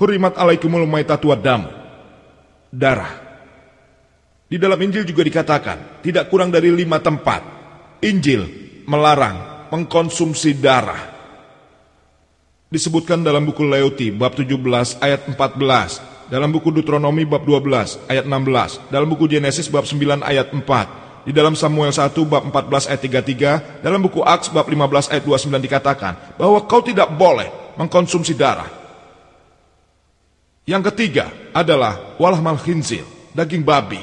Hurimat alaikumul maitatu wad-dam. Darah. Di dalam Injil juga dikatakan, tidak kurang dari 5 tempat, Injil melarang mengkonsumsi darah. Disebutkan dalam buku Leoti bab 17 ayat 14, dalam buku Deuteronomi bab 12 ayat 16, dalam buku Genesis bab 9 ayat 4, di dalam Samuel 1 bab 14 ayat 33, dalam buku Aks bab 15 ayat 29 dikatakan bahwa kau tidak boleh mengkonsumsi darah. Yang ketiga adalah walahmal khinzir, daging babi.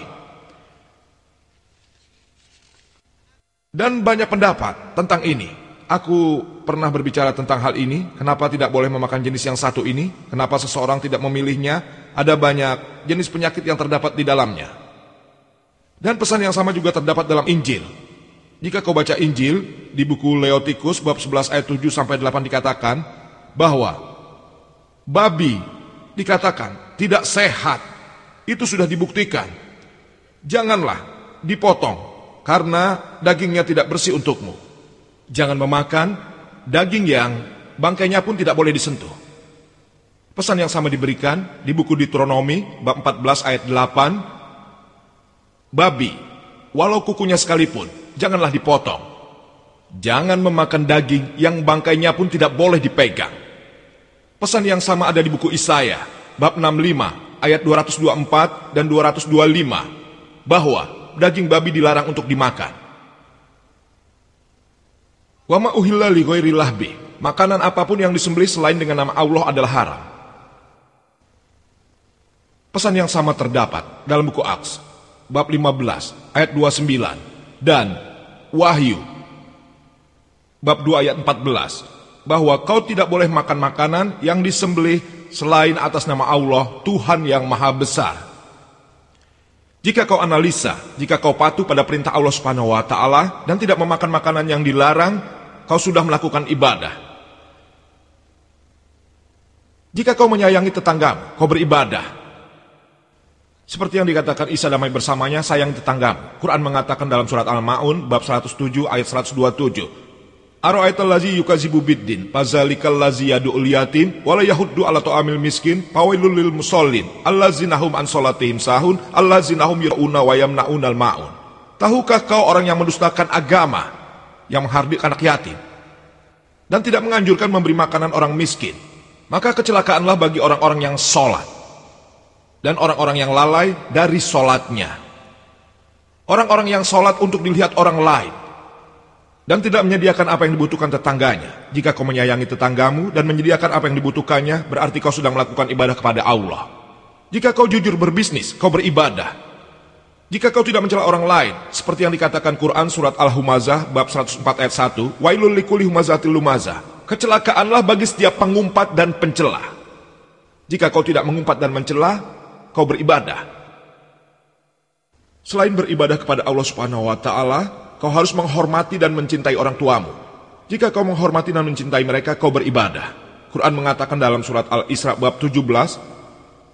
Dan banyak pendapat tentang ini. Aku pernah berbicara tentang hal ini, kenapa tidak boleh memakan jenis yang satu ini, kenapa seseorang tidak memilihnya, ada banyak jenis penyakit yang terdapat di dalamnya. Dan pesan yang sama juga terdapat dalam Injil. Jika kau baca Injil, di buku Leotikus bab 11 ayat 7-8 dikatakan bahwa babi dikatakan tidak sehat. Itu sudah dibuktikan. Janganlah dipotong, karena dagingnya tidak bersih untukmu. Jangan memakan daging yang bangkainya pun tidak boleh disentuh. Pesan yang sama diberikan di buku Deuteronomi bab 14 ayat 8. Babi, walau kukunya sekalipun, janganlah dipotong. Jangan memakan daging yang bangkainya pun tidak boleh dipegang. Pesan yang sama ada di buku Isaya bab 65 ayat 224 dan 225, bahwa daging babi dilarang untuk dimakan. Wa ma uhilla li ghairi lahbi, makanan apapun yang disembelih selain dengan nama Allah adalah haram. Pesan yang sama terdapat dalam buku Aks bab 15 ayat 29 dan Wahyu bab 2 ayat 14, bahwa kau tidak boleh makan makanan yang disembelih selain atas nama Allah, Tuhan yang Maha Besar. Jika kau analisa, jika kau patuh pada perintah Allah Subhanahu wa taala dan tidak memakan makanan yang dilarang, kau sudah melakukan ibadah. Jika kau menyayangi tetanggamu, kau beribadah. Seperti yang dikatakan Isa damai bersamanya, sayangi tetanggamu. Quran mengatakan dalam surat Al-Ma'un bab 107 ayat 127. Ara'aital ladzi yukadzibu biddin, fazalikal ladzi yad'ul yatim wa la yahuddu 'ala ta'amil miskin, fawailul lil musallin, allazina hum an shalatihim sahun, allazina hum yura'una wa yamna'unal ma'un. Tahukah kau orang yang mendustakan agama, yang menghardik anak yatim, dan tidak menganjurkan memberi makanan orang miskin? Maka kecelakaanlah bagi orang-orang yang sholat, dan orang-orang yang lalai dari sholatnya. Orang-orang yang sholat untuk dilihat orang lain, dan tidak menyediakan apa yang dibutuhkan tetangganya. Jika kau menyayangi tetanggamu dan menyediakan apa yang dibutuhkannya, berarti kau sedang melakukan ibadah kepada Allah. Jika kau jujur berbisnis, kau beribadah. Jika kau tidak mencela orang lain, seperti yang dikatakan Quran surat Al-Humazah bab 104 ayat 1, wailul likulli humazatil lumazah, kecelakaanlah bagi setiap pengumpat dan pencela. Jika kau tidak mengumpat dan mencela, kau beribadah. Selain beribadah kepada Allah Subhanahu wa taala, kau harus menghormati dan mencintai orang tuamu. Jika kau menghormati dan mencintai mereka, kau beribadah. Quran mengatakan dalam surat Al-Isra bab 17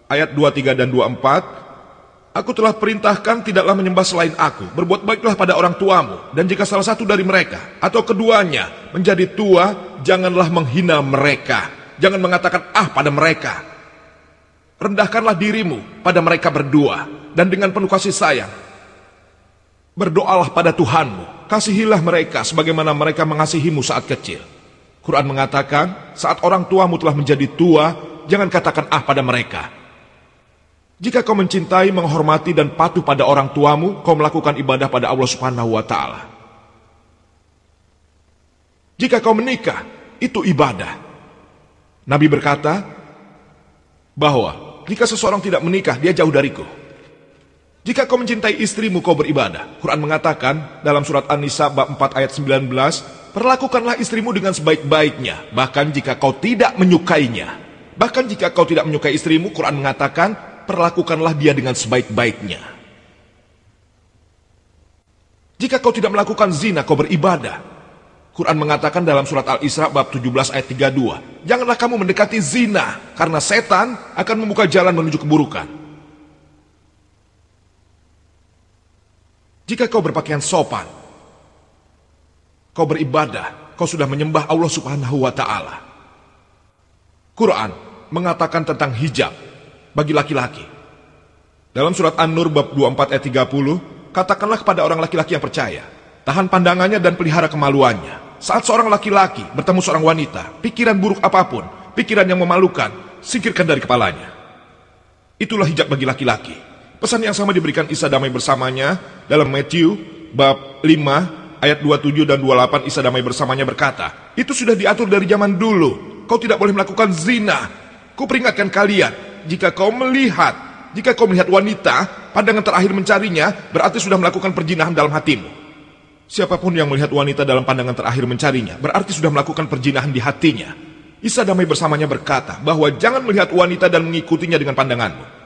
ayat 23 dan 24, aku telah perintahkan tidaklah menyembah selain aku. Berbuat baiklah pada orang tuamu. Dan jika salah satu dari mereka atau keduanya menjadi tua, janganlah menghina mereka. Jangan mengatakan pada mereka. Rendahkanlah dirimu pada mereka berdua. Dan dengan penuh kasih sayang, berdoalah pada Tuhanmu. Kasihilah mereka sebagaimana mereka mengasihimu saat kecil. Quran mengatakan, saat orang tuamu telah menjadi tua, jangan katakan pada mereka. Jika kau mencintai, menghormati dan patuh pada orang tuamu, kau melakukan ibadah pada Allah Subhanahu wa taala. Jika kau menikah, itu ibadah. Nabi berkata bahwa jika seseorang tidak menikah, dia jauh dariku. Jika kau mencintai istrimu, kau beribadah. Quran mengatakan dalam surat An-Nisa bab 4 ayat 19, perlakukanlah istrimu dengan sebaik-baiknya, bahkan jika kau tidak menyukainya. Bahkan jika kau tidak menyukai istrimu, Quran mengatakan, perlakukanlah dia dengan sebaik-baiknya. Jika kau tidak melakukan zina, kau beribadah. Quran mengatakan dalam surat Al-Isra bab 17 ayat 32, janganlah kamu mendekati zina, karena setan akan membuka jalan menuju keburukan. Jika kau berpakaian sopan, kau beribadah, kau sudah menyembah Allah Subhanahu wa taala. Quran mengatakan tentang hijab bagi laki-laki. Dalam surat An-Nur bab 24 ayat 30, katakanlah kepada orang laki-laki yang percaya, tahan pandangannya dan pelihara kemaluannya. Saat seorang laki-laki bertemu seorang wanita, pikiran buruk apapun, pikiran yang memalukan, singkirkan dari kepalanya. Itulah hijab bagi laki-laki. Pesan yang sama diberikan Isa damai bersamanya dalam Matthew bab 5 ayat 27 dan 28. Isa damai bersamanya berkata, itu sudah diatur dari zaman dulu. Kau tidak boleh melakukan zina. Kuperingatkan kalian, jika kau melihat wanita, pandangan terakhir mencarinya, berarti sudah melakukan perzinahan dalam hatimu. Siapapun yang melihat wanita dalam pandangan terakhir mencarinya, berarti sudah melakukan perzinahan di hatinya. Isa damai bersamanya berkata bahwa jangan melihat wanita dan mengikutinya dengan pandanganmu.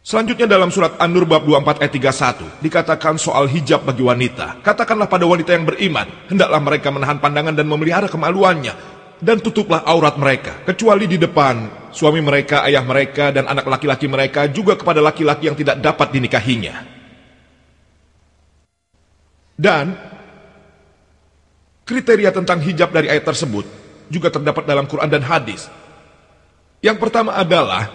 Selanjutnya dalam surat An-Nur bab 24 ayat 31 dikatakan soal hijab bagi wanita. Katakanlah pada wanita yang beriman, hendaklah mereka menahan pandangan dan memelihara kemaluannya, dan tutuplah aurat mereka, kecuali di depan suami mereka, ayah mereka, dan anak laki-laki mereka, juga kepada laki-laki yang tidak dapat dinikahinya. Dan kriteria tentang hijab dari ayat tersebut juga terdapat dalam Quran dan hadis. Yang pertama adalah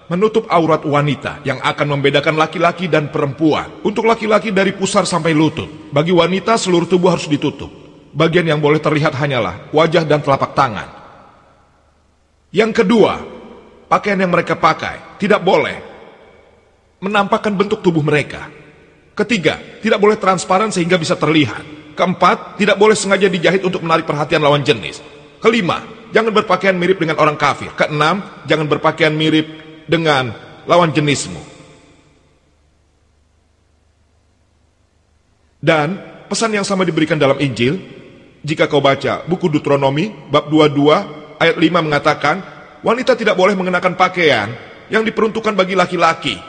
menutup aurat wanita yang akan membedakan laki-laki dan perempuan. Untuk laki-laki dari pusar sampai lutut, bagi wanita seluruh tubuh harus ditutup. Bagian yang boleh terlihat hanyalah wajah dan telapak tangan. Yang kedua, pakaian yang mereka pakai tidak boleh menampakkan bentuk tubuh mereka. Ketiga, tidak boleh transparan sehingga bisa terlihat. Keempat, tidak boleh sengaja dijahit untuk menarik perhatian lawan jenis. Kelima, jangan berpakaian mirip dengan orang kafir. Keenam, jangan berpakaian mirip dengan lawan jenismu. Dan pesan yang sama diberikan dalam Injil. Jika kau baca buku Deuteronomi bab 22 ayat 5 mengatakan, wanita tidak boleh mengenakan pakaian yang diperuntukkan bagi laki-laki,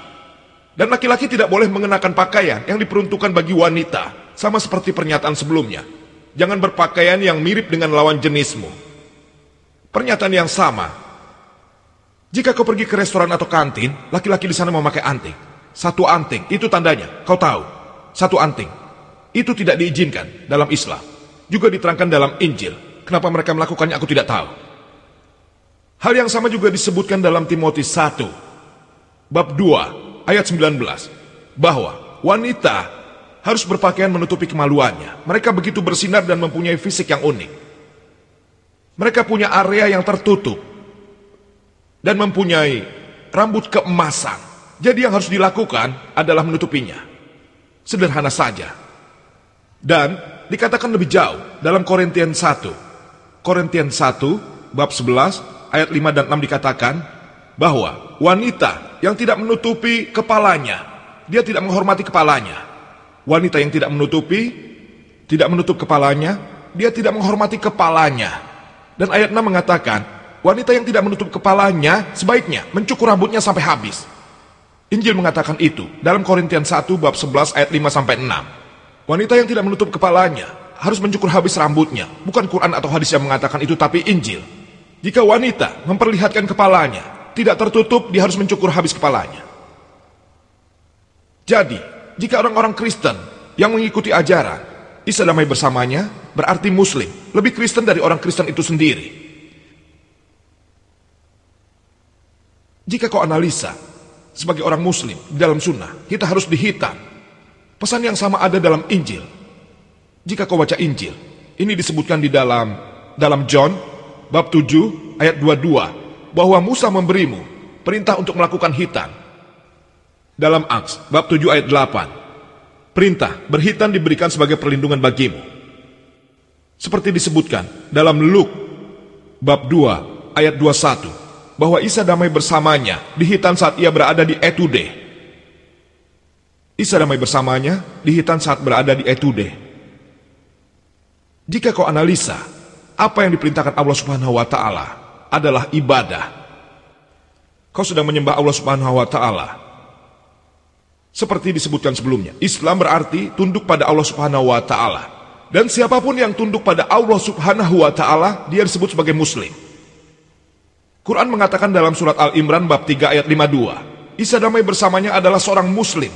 dan laki-laki tidak boleh mengenakan pakaian yang diperuntukkan bagi wanita. Sama seperti pernyataan sebelumnya, jangan berpakaian yang mirip dengan lawan jenismu. Pernyataan yang sama, jika kau pergi ke restoran atau kantin, laki-laki di sana memakai anting. Satu anting, itu tandanya, kau tahu, satu anting. Itu tidak diizinkan dalam Islam. Juga diterangkan dalam Injil. Kenapa mereka melakukannya aku tidak tahu. Hal yang sama juga disebutkan dalam Timotius 1 bab 2 ayat 19, bahwa wanita harus berpakaian menutupi kemaluannya. Mereka begitu bersinar dan mempunyai fisik yang unik. Mereka punya area yang tertutup dan mempunyai rambut keemasan. Jadi yang harus dilakukan adalah menutupinya. Sederhana saja. Dan dikatakan lebih jauh dalam Korintian 1 bab 11 ayat 5 dan 6 dikatakan bahwa wanita yang tidak menutupi kepalanya, dia tidak menghormati kepalanya. Wanita yang tidak menutup kepalanya, dia tidak menghormati kepalanya. Dan ayat 6 mengatakan, wanita yang tidak menutup kepalanya sebaiknya mencukur rambutnya sampai habis. Injil mengatakan itu dalam Korintian 1 bab 11 ayat 5 sampai 6. Wanita yang tidak menutup kepalanya harus mencukur habis rambutnya. Bukan Quran atau hadis yang mengatakan itu, tapi Injil. Jika wanita memperlihatkan kepalanya tidak tertutup, dia harus mencukur habis kepalanya. Jadi, jika orang-orang Kristen yang mengikuti ajaran Isa damai bersamanya, berarti Muslim lebih Kristen dari orang Kristen itu sendiri. Jika kau analisa, sebagai orang Muslim di dalam sunnah, kita harus dihitam. Pesan yang sama ada dalam Injil. Jika kau baca Injil, ini disebutkan di dalam John bab 7 ayat 22 bahwa Musa memberimu perintah untuk melakukan hitan. Dalam Acts bab 7 ayat 8, perintah berhitan diberikan sebagai perlindungan bagimu. Seperti disebutkan dalam Luke bab 2 ayat 21 bahwa Isa damai bersamanya dihitan saat ia berada di Etude. Isa damai bersamanya dihitan saat berada di Etude. Jika kau analisa, apa yang diperintahkan Allah Subhanahu wa Ta'ala adalah ibadah. Kau sedang menyembah Allah Subhanahu wa Ta'ala. Seperti disebutkan sebelumnya, Islam berarti tunduk pada Allah Subhanahu wa Ta'ala. Dan siapapun yang tunduk pada Allah Subhanahu wa Ta'ala, dia disebut sebagai Muslim. Quran mengatakan dalam surat Al-Imran bab 3 ayat 52, Isa damai bersamanya adalah seorang Muslim.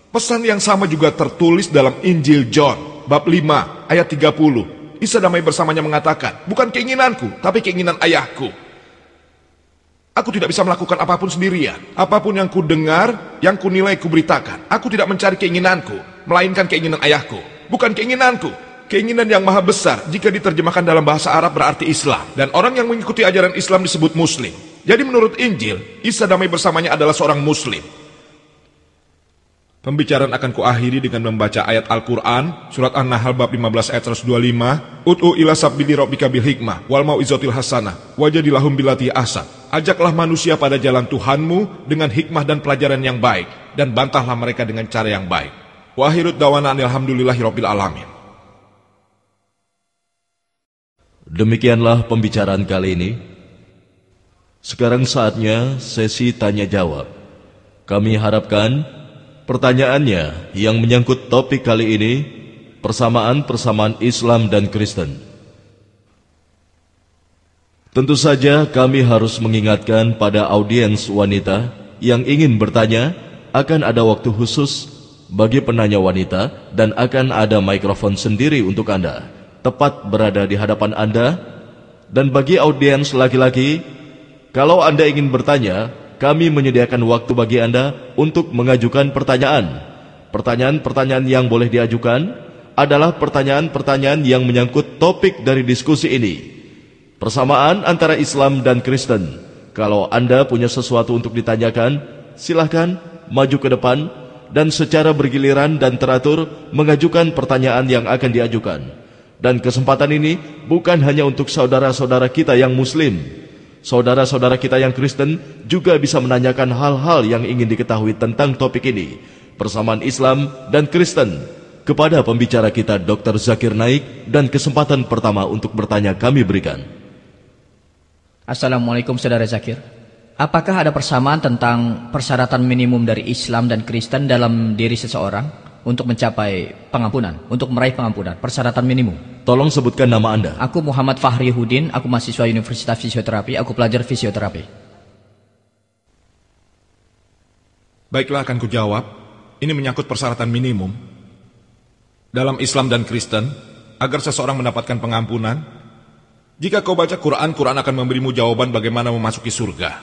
Pesan yang sama juga tertulis dalam Injil John bab 5 ayat 30. Isa damai bersamanya mengatakan, bukan keinginanku, tapi keinginan ayahku. Aku tidak bisa melakukan apapun sendirian. Apapun yang ku dengar, yang ku nilai, ku beritakan. Aku tidak mencari keinginanku, melainkan keinginan ayahku. Bukan keinginanku, keinginan yang maha besar. Jika diterjemahkan dalam bahasa Arab berarti Islam. Dan orang yang mengikuti ajaran Islam disebut Muslim. Jadi menurut Injil, Isa damai bersamanya adalah seorang Muslim. Pembicaraan akan kuakhiri dengan membaca ayat Al-Quran, surat An-Nahl bab 15 ayat 125. Ud'u ila sabili rabbika bil hikmah, wal mau'izatil hasanah, wajadilahum billati ahsan. Ajaklah manusia pada jalan Tuhanmu dengan hikmah dan pelajaran yang baik, dan bantahlah mereka dengan cara yang baik. Wa akhirud dawana alhamdulillahi rabbil alamin. Demikianlah pembicaraan kali ini. Sekarang saatnya sesi tanya jawab. Kami harapkan pertanyaannya yang menyangkut topik kali ini, persamaan Islam dan Kristen. Tentu saja kami harus mengingatkan pada audiens wanita yang ingin bertanya, akan ada waktu khusus bagi penanya wanita dan akan ada mikrofon sendiri untuk Anda, tepat berada di hadapan Anda. Dan bagi audiens laki-laki, kalau Anda ingin bertanya, kami menyediakan waktu bagi Anda untuk mengajukan pertanyaan. Pertanyaan-pertanyaan yang boleh diajukan adalah pertanyaan-pertanyaan yang menyangkut topik dari diskusi ini. Persamaan antara Islam dan Kristen. Kalau Anda punya sesuatu untuk ditanyakan, silahkan maju ke depan dan secara bergiliran dan teratur mengajukan pertanyaan yang akan diajukan. Dan kesempatan ini bukan hanya untuk saudara-saudara kita yang Muslim. Saudara-saudara kita yang Kristen juga bisa menanyakan hal-hal yang ingin diketahui tentang topik ini, persamaan Islam dan Kristen, kepada pembicara kita Dr. Zakir Naik, dan kesempatan pertama untuk bertanya kami berikan. Assalamualaikum saudara Zakir. Apakah ada persamaan tentang persyaratan minimum dari Islam dan Kristen dalam diri seseorang untuk mencapai pengampunan, untuk meraih pengampunan, persyaratan minimum? Tolong sebutkan nama Anda. Aku Muhammad Fahri Hudin, aku mahasiswa Universitas Fisioterapi, aku pelajar fisioterapi. Baiklah, akan kujawab. Ini menyangkut persyaratan minimum dalam Islam dan Kristen agar seseorang mendapatkan pengampunan. Jika kau baca Quran, Quran akan memberimu jawaban bagaimana memasuki surga.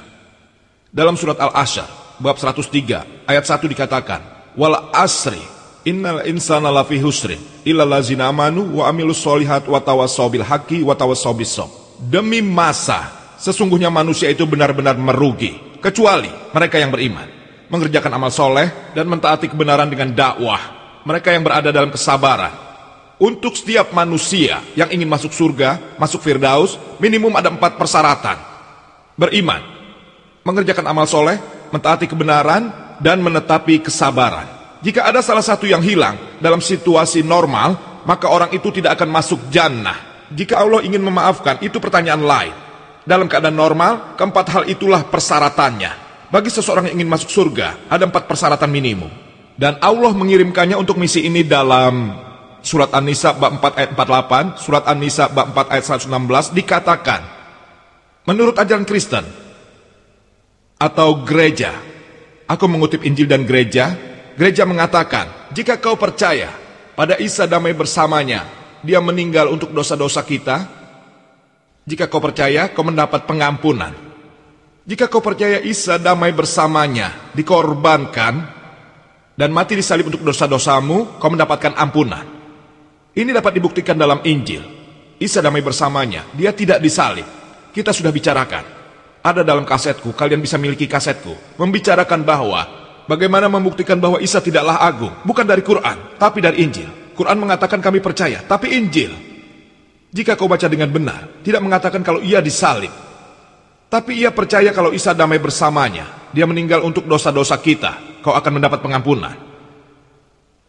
Dalam surat Al-Asyr bab 103 ayat 1 dikatakan, wal asri innal insana lafi husrin illa lazina amanu wa amilus solihat wa tawassaw bil haqqi wa tawassaw bis sabr. Demi masa, sesungguhnya manusia itu benar-benar merugi, kecuali mereka yang beriman, mengerjakan amal soleh dan mentaati kebenaran dengan dakwah, mereka yang berada dalam kesabaran. Untuk setiap manusia yang ingin masuk surga, masuk Firdaus, minimum ada 4 persyaratan. Beriman, mengerjakan amal soleh, mentaati kebenaran, dan menetapi kesabaran. Jika ada salah satu yang hilang dalam situasi normal, maka orang itu tidak akan masuk jannah. Jika Allah ingin memaafkan, itu pertanyaan lain. Dalam keadaan normal, keempat hal itulah persyaratannya. Bagi seseorang yang ingin masuk surga, ada 4 persyaratan minimum. Dan Allah mengirimkannya untuk misi ini dalam surat An-Nisa bab 4 ayat 48, surat An-Nisa bab 4 ayat 116 dikatakan, menurut ajaran Kristen atau gereja, aku mengutip Injil dan gereja mengatakan, jika kau percaya pada Isa damai bersamanya, dia meninggal untuk dosa-dosa kita, jika kau percaya, kau mendapat pengampunan. Jika kau percaya Isa damai bersamanya, dikorbankan, dan mati disalib untuk dosa-dosamu, kau mendapatkan ampunan. Ini dapat dibuktikan dalam Injil. Isa damai bersamanya, dia tidak disalib. Kita sudah bicarakan. Ada dalam kasetku, kalian bisa miliki kasetku. Membicarakan bahwa bagaimana membuktikan bahwa Isa tidaklah agung. Bukan dari Quran, tapi dari Injil. Quran mengatakan kami percaya, tapi Injil, jika kau baca dengan benar, tidak mengatakan kalau ia disalib. Tapi ia percaya kalau Isa damai bersamanya, dia meninggal untuk dosa-dosa kita, kau akan mendapat pengampunan.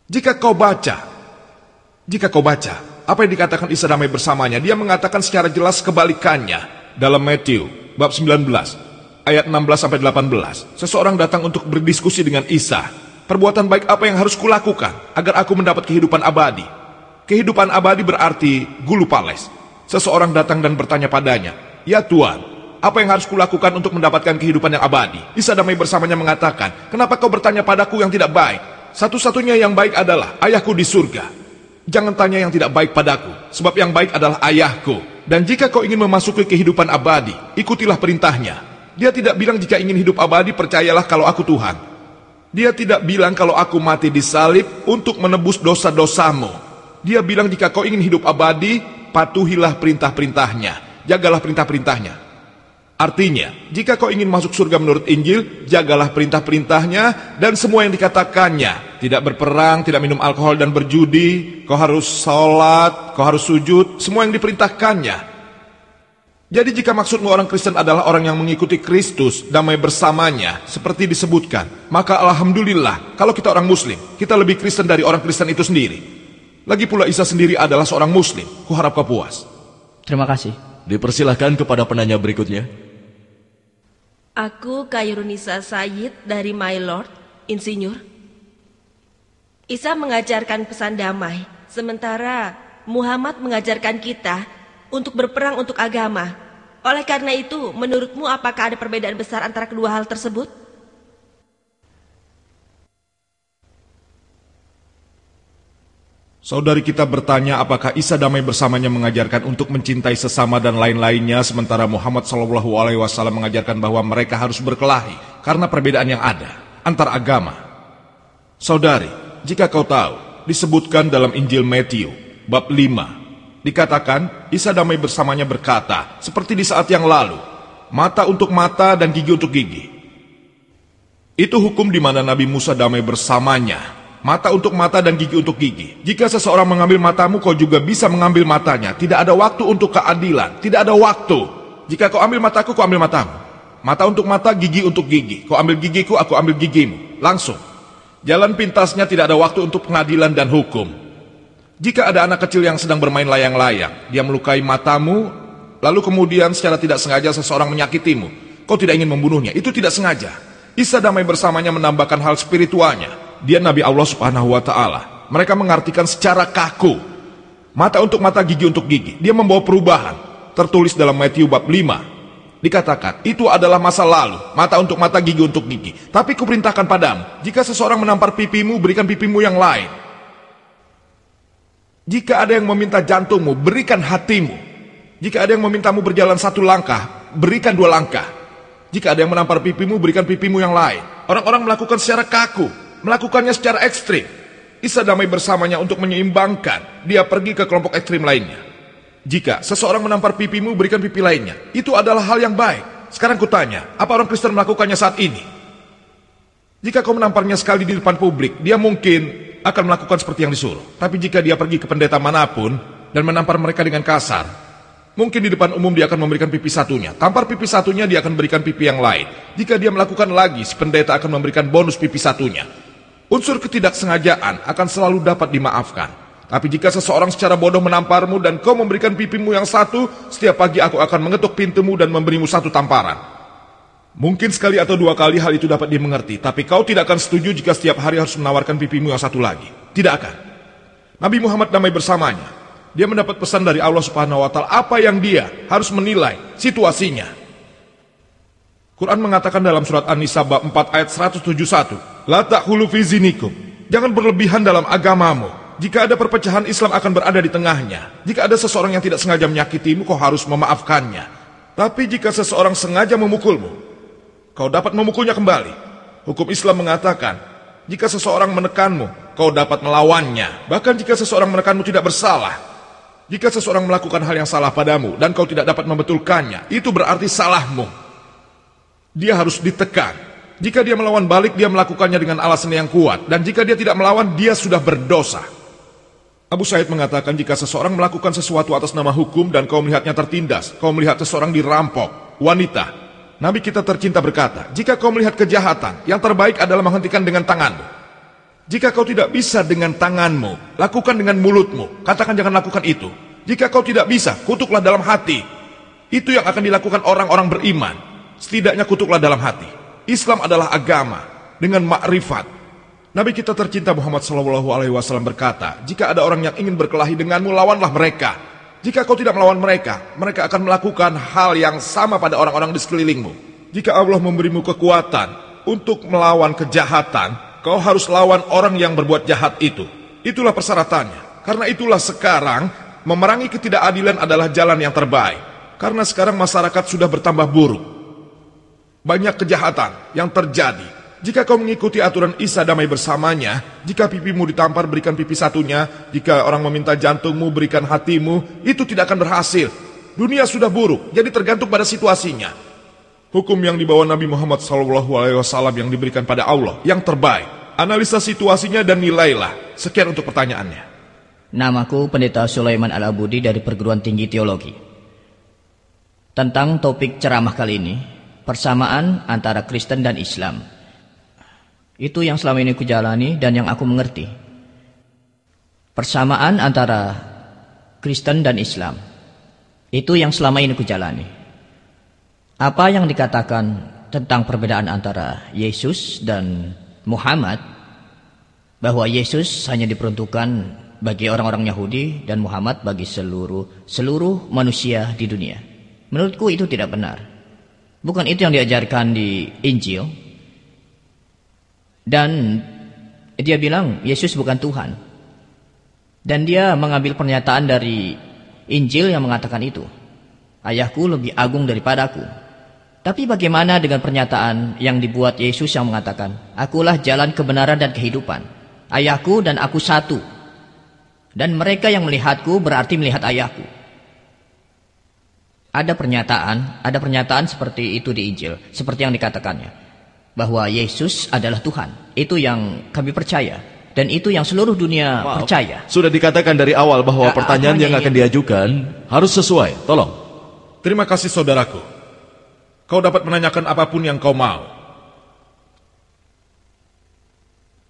Jika kau baca apa yang dikatakan Isa damai bersamanya, dia mengatakan secara jelas kebalikannya. Dalam Matius bab 19 ayat 16-18, seseorang datang untuk berdiskusi dengan Isa. Perbuatan baik apa yang harus kulakukan agar aku mendapat kehidupan abadi? Kehidupan abadi berarti gulu pales. Seseorang datang dan bertanya padanya, ya Tuhan, apa yang harus kulakukan untuk mendapatkan kehidupan yang abadi? Isa damai bersamanya mengatakan, kenapa kau bertanya padaku yang tidak baik? Satu-satunya yang baik adalah ayahku di surga. Jangan tanya yang tidak baik padaku, sebab yang baik adalah ayahku. Dan jika kau ingin memasuki kehidupan abadi, ikutilah perintahnya. Dia tidak bilang jika ingin hidup abadi, percayalah kalau aku Tuhan. Dia tidak bilang kalau aku mati disalib untuk menebus dosa-dosamu. Dia bilang jika kau ingin hidup abadi, patuhilah perintah-perintahnya, jagalah perintah-perintahnya. Artinya, jika kau ingin masuk surga menurut Injil, jagalah perintah-perintahnya dan semua yang dikatakannya. Tidak berperang, tidak minum alkohol dan berjudi, kau harus sholat, kau harus sujud, semua yang diperintahkannya. Jadi jika maksudmu orang Kristen adalah orang yang mengikuti Kristus, damai bersamanya, seperti disebutkan, maka alhamdulillah, kalau kita orang Muslim, kita lebih Kristen dari orang Kristen itu sendiri. Lagi pula Isa sendiri adalah seorang Muslim, kuharap kau puas. Terima kasih. Dipersilahkan kepada penanya berikutnya. Aku Kairunisa Sayyid dari My Lord, Insinyur. Isa mengajarkan pesan damai, sementara Muhammad mengajarkan kita untuk berperang untuk agama. Oleh karena itu, menurutmu apakah ada perbedaan besar antara kedua hal tersebut? Saudari kita bertanya apakah Isa damai bersamanya mengajarkan untuk mencintai sesama dan lain-lainnya, sementara Muhammad SAW mengajarkan bahwa mereka harus berkelahi karena perbedaan yang ada antar agama. Saudari, jika kau tahu, disebutkan dalam Injil Matthew bab 5, dikatakan Isa damai bersamanya berkata, seperti di saat yang lalu, mata untuk mata dan gigi untuk gigi. Itu hukum di mana Nabi Musa damai bersamanya, mata untuk mata dan gigi untuk gigi. Jika seseorang mengambil matamu, kau juga bisa mengambil matanya. Tidak ada waktu untuk keadilan, tidak ada waktu. Jika kau ambil mataku, kau ambil matamu. Mata untuk mata, gigi untuk gigi. Kau ambil gigiku, aku ambil gigimu. Langsung. Jalan pintasnya tidak ada waktu untuk pengadilan dan hukum. Jika ada anak kecil yang sedang bermain layang-layang, dia melukai matamu, lalu kemudian secara tidak sengaja seseorang menyakitimu, kau tidak ingin membunuhnya, itu tidak sengaja. Isa damai bersamanya menambahkan hal spiritualnya. Dia Nabi Allah Subhanahu wa Ta'ala. Mereka mengartikan secara kaku. Mata untuk mata, gigi untuk gigi. Dia membawa perubahan. Tertulis dalam Matthew bab 5. Dikatakan, itu adalah masa lalu. Mata untuk mata, gigi untuk gigi. Tapi kuperintahkan padamu, jika seseorang menampar pipimu, berikan pipimu yang lain. Jika ada yang meminta jantungmu, berikan hatimu. Jika ada yang memintamu berjalan 1 langkah, berikan 2 langkah. Jika ada yang menampar pipimu, berikan pipimu yang lain. Orang-orang melakukan secara kaku, melakukannya secara ekstrim. Isa damai bersamanya untuk menyeimbangkan. Dia pergi ke kelompok ekstrim lainnya. Jika seseorang menampar pipimu, berikan pipi lainnya. Itu adalah hal yang baik. Sekarang kutanya, apa orang Kristen melakukannya saat ini? Jika kau menamparnya sekali di depan publik, dia mungkin akan melakukan seperti yang disuruh. Tapi jika dia pergi ke pendeta manapun dan menampar mereka dengan kasar, mungkin di depan umum dia akan memberikan pipi satunya. Tampar pipi satunya, dia akan berikan pipi yang lain. Jika dia melakukan lagi, si pendeta akan memberikan bonus pipi satunya. Unsur ketidaksengajaan akan selalu dapat dimaafkan. Tapi jika seseorang secara bodoh menamparmu dan kau memberikan pipimu yang satu, setiap pagi aku akan mengetuk pintumu dan memberimu 1 tamparan. Mungkin sekali atau 2 kali hal itu dapat dimengerti, tapi kau tidak akan setuju jika setiap hari harus menawarkan pipimu yang 1 lagi. Tidak akan. Nabi Muhammad damai bersamanya. Dia mendapat pesan dari Allah Subhanahu wa Ta'ala apa yang dia harus menilai situasinya. Quran mengatakan dalam surat An-Nisa bab 4 ayat 171, La ta'khulu fi zinikum. Jangan berlebihan dalam agamamu. Jika ada perpecahan, Islam akan berada di tengahnya. Jika ada seseorang yang tidak sengaja menyakitimu, kau harus memaafkannya. Tapi jika seseorang sengaja memukulmu, kau dapat memukulnya kembali. Hukum Islam mengatakan, jika seseorang menekanmu, kau dapat melawannya. Bahkan jika seseorang menekanmu tidak bersalah. Jika seseorang melakukan hal yang salah padamu dan kau tidak dapat membetulkannya, itu berarti salahmu. Dia harus ditekan. Jika dia melawan balik, dia melakukannya dengan alasan yang kuat. Dan jika dia tidak melawan, dia sudah berdosa. Abu Said mengatakan, jika seseorang melakukan sesuatu atas nama hukum dan kau melihatnya tertindas, kau melihat seseorang dirampok, wanita, Nabi kita tercinta berkata, jika kau melihat kejahatan, yang terbaik adalah menghentikan dengan tanganmu. Jika kau tidak bisa dengan tanganmu, lakukan dengan mulutmu. Katakan jangan lakukan itu. Jika kau tidak bisa, kutuklah dalam hati. Itu yang akan dilakukan orang-orang beriman. Setidaknya kutuklah dalam hati. Islam adalah agama dengan makrifat. Nabi kita tercinta Muhammad SAW berkata, jika ada orang yang ingin berkelahi denganmu, lawanlah mereka. Jika kau tidak melawan mereka, mereka akan melakukan hal yang sama pada orang-orang di sekelilingmu. Jika Allah memberimu kekuatan untuk melawan kejahatan, kau harus lawan orang yang berbuat jahat itu. Itulah persyaratannya. Karena itulah sekarang memerangi ketidakadilan adalah jalan yang terbaik. Karena sekarang masyarakat sudah bertambah buruk. Banyak kejahatan yang terjadi. Jika kau mengikuti aturan Isa damai bersamanya, jika pipimu ditampar berikan pipi satunya, jika orang meminta jantungmu berikan hatimu, itu tidak akan berhasil. Dunia sudah buruk, jadi tergantung pada situasinya. Hukum yang dibawa Nabi Muhammad SAW yang diberikan pada Allah, yang terbaik. Analisa situasinya dan nilailah. Sekian untuk pertanyaannya. Namaku Pendeta Sulaiman Al-Abudi dari Perguruan Tinggi Teologi. Tentang topik ceramah kali ini, persamaan antara Kristen dan Islam. Itu yang selama ini kujalani dan yang aku mengerti. Persamaan antara Kristen dan Islam. Itu yang selama ini kujalani. Apa yang dikatakan tentang perbedaan antara Yesus dan Muhammad, bahwa Yesus hanya diperuntukkan bagi orang-orang Yahudi dan Muhammad bagi seluruh manusia di dunia. Menurutku itu tidak benar. Bukan itu yang diajarkan di Injil. Dan dia bilang Yesus bukan Tuhan. Dan dia mengambil pernyataan dari Injil yang mengatakan itu. Ayahku lebih agung daripadaku. Tapi bagaimana dengan pernyataan yang dibuat Yesus yang mengatakan, Akulah jalan kebenaran dan kehidupan. Ayahku dan aku satu. Dan mereka yang melihatku berarti melihat ayahku. Ada pernyataan seperti itu di Injil, seperti yang dikatakannya, bahwa Yesus adalah Tuhan. Itu yang kami percaya, dan itu yang seluruh dunia percaya. Sudah dikatakan dari awal bahwa pertanyaan yang akan diajukan harus sesuai. Tolong. Terima kasih saudaraku. Kau dapat menanyakan apapun yang kau mau.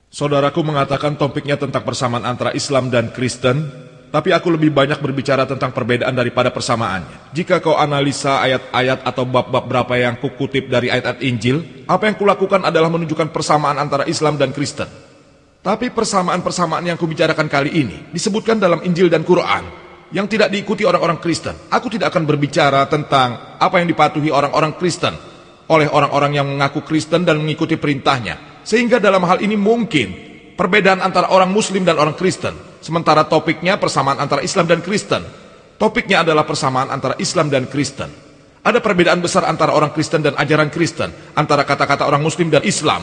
Saudaraku mengatakan topiknya tentang persamaan antara Islam dan Kristen, tapi aku lebih banyak berbicara tentang perbedaan daripada persamaannya. Jika kau analisa ayat-ayat atau bab-bab berapa yang kukutip dari ayat-ayat Injil, apa yang kulakukan adalah menunjukkan persamaan antara Islam dan Kristen. Tapi persamaan-persamaan yang kubicarakan kali ini disebutkan dalam Injil dan Quran yang tidak diikuti orang-orang Kristen. Aku tidak akan berbicara tentang apa yang dipatuhi orang-orang Kristen oleh orang-orang yang mengaku Kristen dan mengikuti perintahnya. Sehingga dalam hal ini mungkin perbedaan antara orang Muslim dan orang Kristen. Sementara topiknya persamaan antara Islam dan Kristen. Topiknya adalah persamaan antara Islam dan Kristen. Ada perbedaan besar antara orang Kristen dan ajaran Kristen, antara kata-kata orang Muslim dan Islam.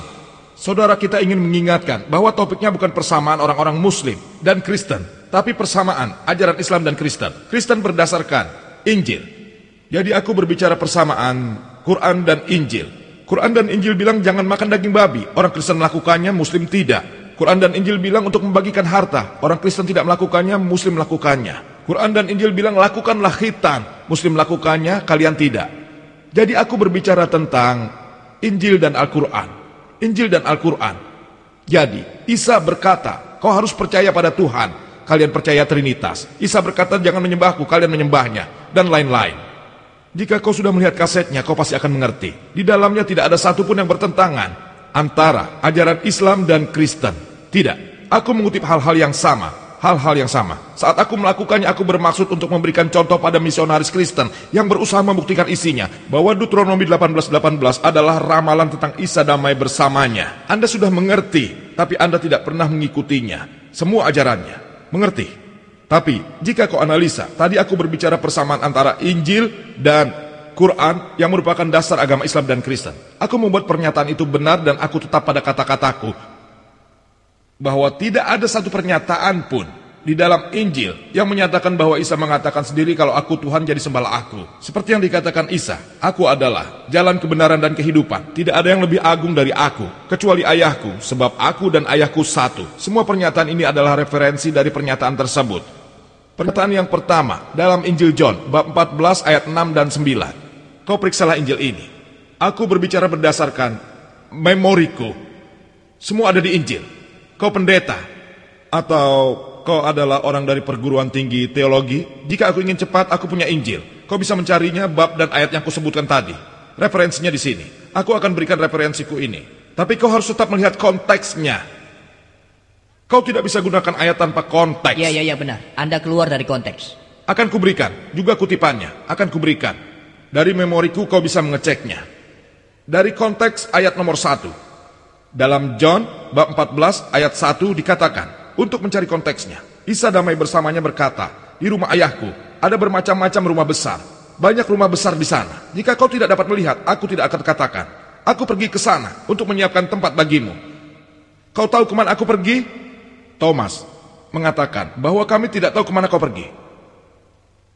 Saudara, kita ingin mengingatkan bahwa topiknya bukan persamaan orang-orang Muslim dan Kristen, tapi persamaan ajaran Islam dan Kristen. Kristen berdasarkan Injil. Jadi aku berbicara persamaan Quran dan Injil. Quran dan Injil bilang jangan makan daging babi. Orang Kristen melakukannya, Muslim tidak. Quran dan Injil bilang untuk membagikan harta. Orang Kristen tidak melakukannya, Muslim melakukannya. Quran dan Injil bilang lakukanlah khitan. Muslim melakukannya, kalian tidak. Jadi aku berbicara tentang Injil dan Al-Quran. Injil dan Al-Quran. Jadi Isa berkata, kau harus percaya pada Tuhan. Kalian percaya Trinitas. Isa berkata jangan menyembahku, kalian menyembahnya. Dan lain-lain. Jika kau sudah melihat kasetnya, kau pasti akan mengerti. Di dalamnya tidak ada satupun yang bertentangan antara ajaran Islam dan Kristen. Tidak. Aku mengutip hal-hal yang sama. Hal-hal yang sama. Saat aku melakukannya, aku bermaksud untuk memberikan contoh pada misionaris Kristen yang berusaha membuktikan isinya. Bahwa Deuteronomi 18:18 adalah ramalan tentang Isa damai bersamanya. Anda sudah mengerti, tapi Anda tidak pernah mengikutinya. Semua ajarannya. Mengerti? Tapi, jika kau analisa, tadi aku berbicara persamaan antara Injil dan Quran yang merupakan dasar agama Islam dan Kristen. Aku membuat pernyataan itu benar dan aku tetap pada kata-kataku bahwa tidak ada satu pernyataan pun di dalam Injil yang menyatakan bahwa Isa mengatakan sendiri kalau aku Tuhan jadi sembahlah aku. Seperti yang dikatakan Isa, aku adalah jalan kebenaran dan kehidupan. Tidak ada yang lebih agung dari aku, kecuali ayahku, sebab aku dan ayahku satu. Semua pernyataan ini adalah referensi dari pernyataan tersebut. Pernyataan yang pertama dalam Injil John bab 14 ayat 6 dan 9. Kau periksalah Injil ini. Aku berbicara berdasarkan memoriku. Semua ada di Injil. Kau pendeta atau kau adalah orang dari perguruan tinggi teologi. Jika aku ingin cepat, aku punya Injil. Kau bisa mencarinya bab dan ayat yang kusebutkan tadi. Referensinya di sini. Aku akan berikan referensiku ini. Tapi kau harus tetap melihat konteksnya. Kau tidak bisa gunakan ayat tanpa konteks. Ya, benar. Anda keluar dari konteks. Akan kuberikan, juga kutipannya. Akan kuberikan. Dari memoriku kau bisa mengeceknya. Dari konteks ayat nomor 1. Dalam John bab 14 ayat 1 dikatakan, untuk mencari konteksnya, Isa damai bersamanya berkata, di rumah ayahku ada bermacam-macam rumah besar. Banyak rumah besar di sana. Jika kau tidak dapat melihat, aku tidak akan katakan. Aku pergi ke sana untuk menyiapkan tempat bagimu. Kau tahu kemana aku pergi? Thomas mengatakan bahwa kami tidak tahu kemana kau pergi.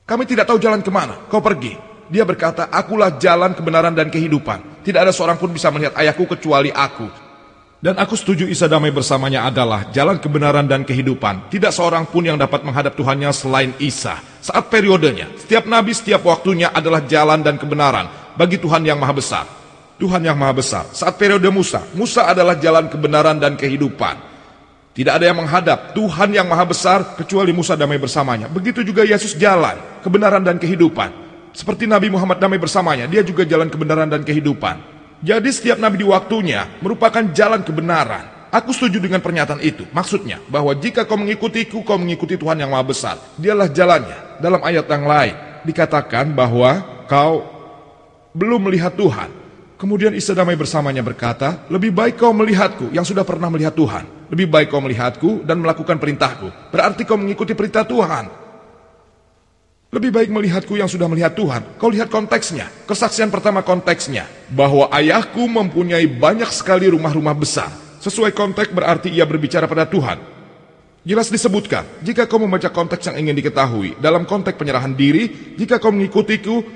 Kami tidak tahu jalan kemana kau pergi. Dia berkata, akulah jalan, kebenaran, dan kehidupan. Tidak ada seorang pun bisa melihat ayahku kecuali aku. Dan aku setuju Isa damai bersamanya adalah jalan, kebenaran, dan kehidupan. Tidak seorang pun yang dapat menghadap Tuhannya selain Isa. Saat periodenya, setiap nabi, setiap waktunya adalah jalan dan kebenaran bagi Tuhan yang Maha Besar. Tuhan yang Maha Besar. Saat periode Musa, Musa adalah jalan, kebenaran, dan kehidupan. Tidak ada yang menghadap Tuhan yang Maha Besar kecuali Musa damai bersamanya. Begitu juga Yesus jalan, kebenaran, dan kehidupan. Seperti Nabi Muhammad damai bersamanya, dia juga jalan, kebenaran, dan kehidupan. Jadi setiap nabi di waktunya merupakan jalan kebenaran. Aku setuju dengan pernyataan itu. Maksudnya bahwa jika kau mengikutiku, kau mengikuti Tuhan yang Maha Besar. Dialah jalannya. Dalam ayat yang lain dikatakan bahwa kau belum melihat Tuhan. Kemudian Isa damai bersamanya berkata, lebih baik kau melihatku yang sudah pernah melihat Tuhan. Lebih baik kau melihatku dan melakukan perintahku. Berarti kau mengikuti perintah Tuhan. Lebih baik melihatku yang sudah melihat Tuhan. Kau lihat konteksnya. Kesaksian pertama konteksnya. Bahwa ayahku mempunyai banyak sekali rumah-rumah besar. Sesuai konteks berarti ia berbicara pada Tuhan. Jelas disebutkan, jika kau membaca konteks yang ingin diketahui, dalam konteks penyerahan diri, jika kau mengikutiku,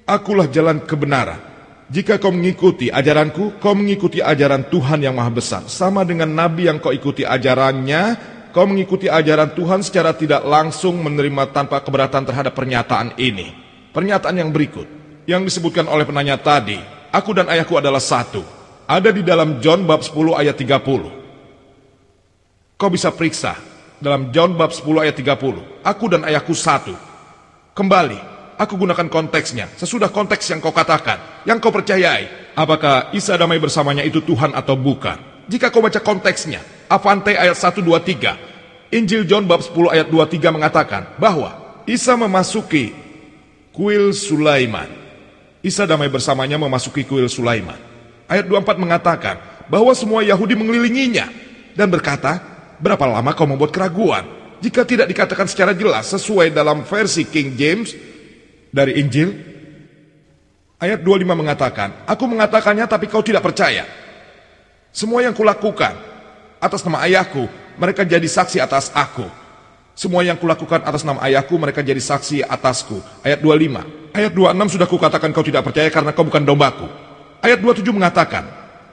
akulah jalan kebenaran. Jika kau mengikuti ajaranku, kau mengikuti ajaran Tuhan yang Maha Besar. Sama dengan nabi yang kau ikuti ajarannya, kau mengikuti ajaran Tuhan secara tidak langsung menerima tanpa keberatan terhadap pernyataan ini. Pernyataan yang berikut, yang disebutkan oleh penanya tadi, aku dan ayahku adalah satu. Ada di dalam John bab 10 ayat 30. Kau bisa periksa dalam John bab 10 ayat 30. Aku dan ayahku satu. Kembali, aku gunakan konteksnya. Sesudah konteks yang kau katakan, yang kau percayai, apakah Isa damai bersamanya itu Tuhan atau bukan? Jika kau baca konteksnya, Avante ayat 1, 2, 3. Injil John bab 10 ayat 2, 3 mengatakan bahwa Isa memasuki kuil Sulaiman. Isa damai bersamanya memasuki kuil Sulaiman. Ayat 24 mengatakan bahwa semua Yahudi mengelilinginya dan berkata, berapa lama kau membuat keraguan? Jika tidak dikatakan secara jelas sesuai dalam versi King James dari Injil. Ayat 25 mengatakan, aku mengatakannya tapi kau tidak percaya. Semua yang kulakukan atas nama ayahku, mereka jadi saksi atas aku. Semua yang kulakukan atas nama ayahku, mereka jadi saksi atasku. Ayat 25. Ayat 26 sudah kukatakan kau tidak percaya karena kau bukan dombaku. Ayat 27 mengatakan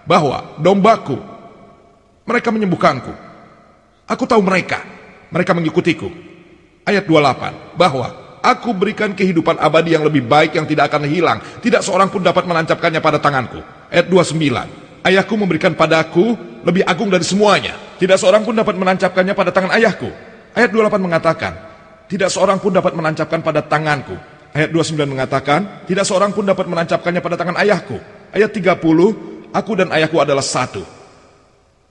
bahwa dombaku, mereka menyembuhkanku. Aku tahu mereka mengikutiku. Ayat 28 bahwa aku berikan kehidupan abadi yang lebih baik yang tidak akan hilang. Tidak seorang pun dapat menancapkannya pada tanganku. Ayat 29. Ayahku memberikan padaku lebih agung dari semuanya. Tidak seorang pun dapat menancapkannya pada tangan ayahku. Ayat 28 mengatakan, tidak seorang pun dapat menancapkan pada tanganku. Ayat 29 mengatakan, tidak seorang pun dapat menancapkannya pada tangan ayahku. Ayat 30, aku dan ayahku adalah satu.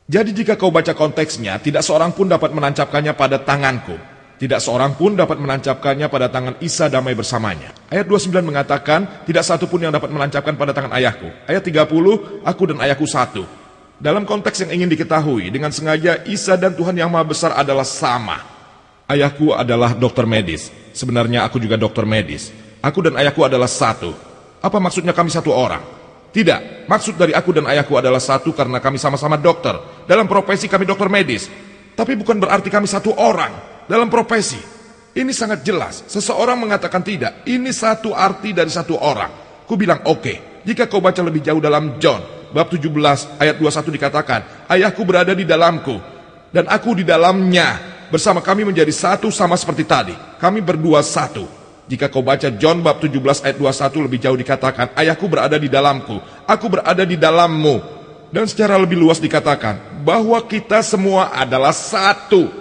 Jadi jika kau baca konteksnya, tidak seorang pun dapat menancapkannya pada tanganku. Tidak seorang pun dapat menancapkannya pada tangan Isa damai bersamanya. Ayat 29 mengatakan, tidak satu pun yang dapat menancapkan pada tangan ayahku. Ayat 30, aku dan ayahku satu. Dalam konteks yang ingin diketahui, dengan sengaja Isa dan Tuhan yang Maha Besar adalah sama. Ayahku adalah dokter medis. Sebenarnya aku juga dokter medis. Aku dan ayahku adalah satu. Apa maksudnya kami satu orang? Tidak, maksud dari aku dan ayahku adalah satu karena kami sama-sama dokter. Dalam profesi kami dokter medis. Tapi bukan berarti kami satu orang. Dalam profesi, ini sangat jelas. Seseorang mengatakan tidak. Ini satu arti dari satu orang. Ku bilang oke. Jika kau baca lebih jauh dalam John bab 17 ayat 21 dikatakan, ayahku berada di dalamku dan aku di dalamnya. Bersama kami menjadi satu sama seperti tadi. Kami berdua satu. Jika kau baca John bab 17 ayat 21 lebih jauh dikatakan, ayahku berada di dalamku, aku berada di dalammu. Dan secara lebih luas dikatakan bahwa kita semua adalah satu.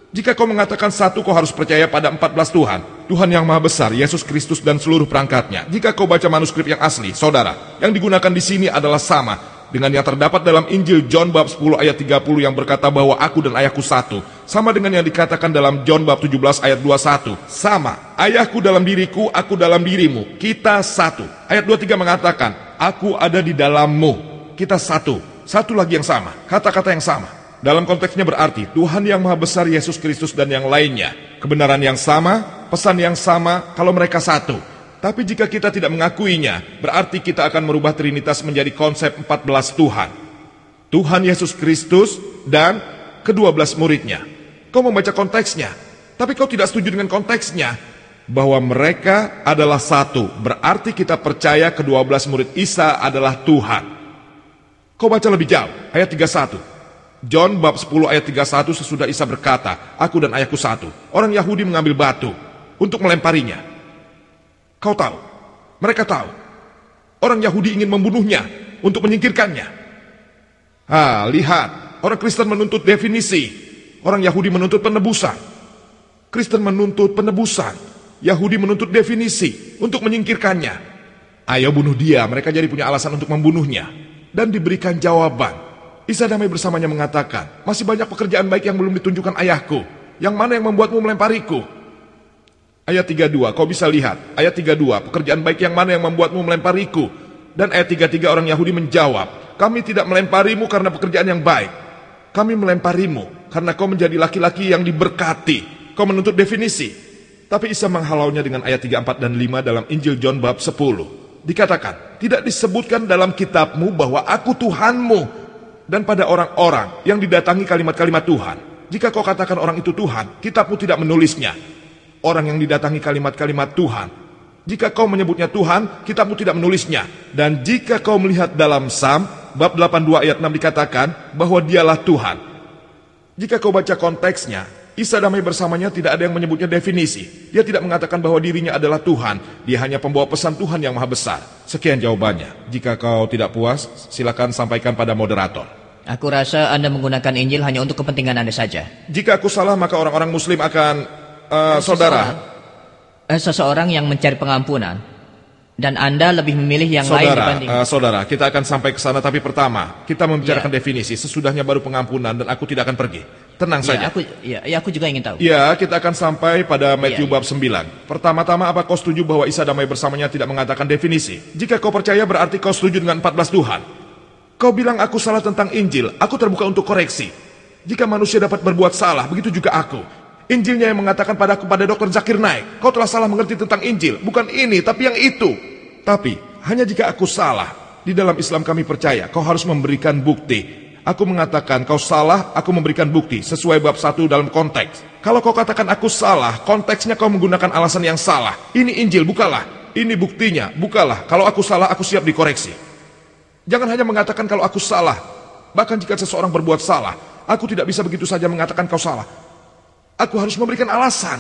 Jika kau mengatakan satu, kau harus percaya pada 14 Tuhan. Tuhan yang Maha Besar, Yesus Kristus dan seluruh perangkatnya. Jika kau baca manuskrip yang asli, saudara, yang digunakan di sini adalah sama dengan yang terdapat dalam Injil John bab 10 ayat 30 yang berkata bahwa aku dan ayahku satu. Sama dengan yang dikatakan dalam John bab 17 ayat 21. Sama. Ayahku dalam diriku, aku dalam dirimu. Kita satu. Ayat 23 mengatakan, aku ada di dalammu. Kita satu. Satu lagi yang sama. Kata-kata yang sama. Dalam konteksnya berarti Tuhan yang Maha Besar, Yesus Kristus dan yang lainnya. Kebenaran yang sama, pesan yang sama kalau mereka satu. Tapi jika kita tidak mengakuinya, berarti kita akan merubah Trinitas menjadi konsep 14 Tuhan. Tuhan Yesus Kristus dan ke-12 muridnya. Kau membaca konteksnya, tapi kau tidak setuju dengan konteksnya. Bahwa mereka adalah satu, berarti kita percaya ke-12 murid Isa adalah Tuhan. Kau baca lebih jauh, ayat 31. John bab 10 ayat 31, sesudah Isa berkata, aku dan ayahku satu. Orang Yahudi mengambil batu untuk melemparinya. Kau tahu, mereka tahu. Orang Yahudi ingin membunuhnya untuk menyingkirkannya. Lihat, orang Kristen menuntut definisi. Orang Yahudi menuntut penebusan. Kristen menuntut penebusan. Yahudi menuntut definisi untuk menyingkirkannya. Ayo bunuh dia, mereka jadi punya alasan untuk membunuhnya. Dan diberikan jawaban. Isa damai bersamanya mengatakan, masih banyak pekerjaan baik yang belum ditunjukkan ayahku. Yang mana yang membuatmu melempariku? Ayat 32, kau bisa lihat. Ayat 32, pekerjaan baik yang mana yang membuatmu melempariku? Dan ayat 33, orang Yahudi menjawab, kami tidak melemparimu karena pekerjaan yang baik. Kami melemparimu karena kau menjadi laki-laki yang diberkati. Kau menuntut definisi. Tapi Isa menghalaunya dengan ayat 34 dan 5 dalam Injil John bab 10. Dikatakan, tidak disebutkan dalam kitabmu bahwa aku Tuhanmu. Dan pada orang-orang yang didatangi kalimat-kalimat Tuhan, jika kau katakan orang itu Tuhan, kitabmu tidak menulisnya. Orang yang didatangi kalimat-kalimat Tuhan, jika kau menyebutnya Tuhan, kitabmu tidak menulisnya. Dan jika kau melihat dalam Sam bab 82 ayat 6 dikatakan bahwa dialah Tuhan. Jika kau baca konteksnya, Isa damai bersamanya tidak ada yang menyebutnya definisi. Dia tidak mengatakan bahwa dirinya adalah Tuhan. Dia hanya pembawa pesan Tuhan yang maha besar. Sekian jawabannya. Jika kau tidak puas, silakan sampaikan pada moderator. Aku rasa Anda menggunakan Injil hanya untuk kepentingan Anda saja. Jika aku salah, maka orang-orang Muslim akan... saudara. Seseorang yang mencari pengampunan. Dan Anda lebih memilih yang lain dibanding... Saudara, kita akan sampai ke sana. Tapi pertama, kita membicarakan definisi. Sesudahnya baru pengampunan dan aku tidak akan pergi. Tenang saja. Aku juga ingin tahu. Ya, kita akan sampai pada Matius bab 9. Pertama-tama, apa kau setuju bahwa Isa damai bersamanya tidak mengatakan definisi? Jika kau percaya, berarti kau setuju dengan 14 Tuhan. Kau bilang aku salah tentang Injil. Aku terbuka untuk koreksi. Jika manusia dapat berbuat salah, begitu juga aku. Injilnya yang mengatakan padaku pada Dr. Zakir Naik, kau telah salah mengerti tentang Injil. Bukan ini, tapi yang itu. Tapi, hanya jika aku salah. Di dalam Islam kami percaya, kau harus memberikan bukti. Aku mengatakan kau salah, aku memberikan bukti sesuai bab 1 dalam konteks. Kalau kau katakan aku salah, konteksnya kau menggunakan alasan yang salah. Ini Injil, bukalah. Ini buktinya, bukalah. Kalau aku salah, aku siap dikoreksi. Jangan hanya mengatakan kalau aku salah. Bahkan jika seseorang berbuat salah, aku tidak bisa begitu saja mengatakan kau salah. Aku harus memberikan alasan.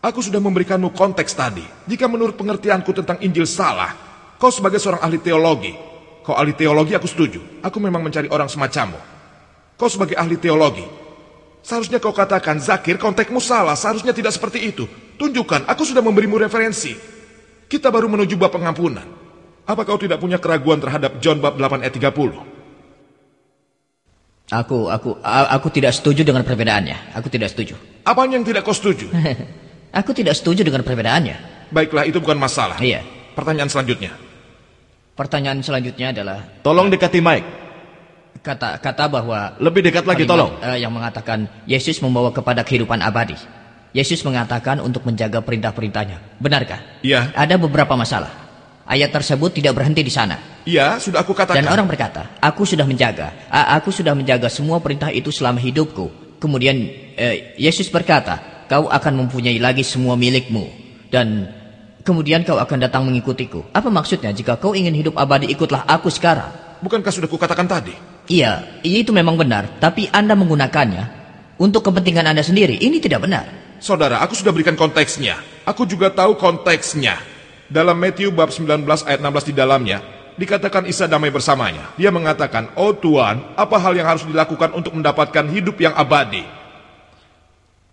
Aku sudah memberikanmu konteks tadi. Jika menurut pengertianku tentang Injil salah, kau sebagai seorang ahli teologi, kau ahli teologi, aku setuju. Aku memang mencari orang semacammu. Kau sebagai ahli teologi, seharusnya kau katakan, Zakir, konteksmu salah. Seharusnya tidak seperti itu. Tunjukkan, aku sudah memberimu referensi. Kita baru menuju bab pengampunan. Apa kau tidak punya keraguan terhadap John bab 8 ayat 30? Aku tidak setuju dengan perbedaannya. Aku tidak setuju. Apanya yang tidak kau setuju? Aku tidak setuju dengan perbedaannya. Baiklah, itu bukan masalah. Iya. Pertanyaan selanjutnya. Pertanyaan selanjutnya adalah, Tolong dekati mic. Kata bahwa Lebih dekat lagi, tolong. Yang mengatakan Yesus membawa kepada kehidupan abadi. Yesus mengatakan untuk menjaga perintah-perintahnya. Benarkah? Iya. Ada beberapa masalah. Ayat tersebut tidak berhenti di sana. Iya, sudah aku katakan. Dan orang berkata, aku sudah menjaga semua perintah itu selama hidupku. Kemudian Yesus berkata, kau akan mempunyai lagi semua milikmu. Dan kemudian kau akan datang mengikutiku. Apa maksudnya? Jika kau ingin hidup abadi, ikutlah aku sekarang. Bukankah sudah kukatakan tadi? Iya, itu memang benar. Tapi Anda menggunakannya untuk kepentingan Anda sendiri. Ini tidak benar. Saudara, aku sudah berikan konteksnya. Aku juga tahu konteksnya. Dalam Matius bab 19 ayat 16 di dalamnya, dikatakan Isa damai bersamanya. Dia mengatakan, oh Tuhan, apa hal yang harus dilakukan untuk mendapatkan hidup yang abadi?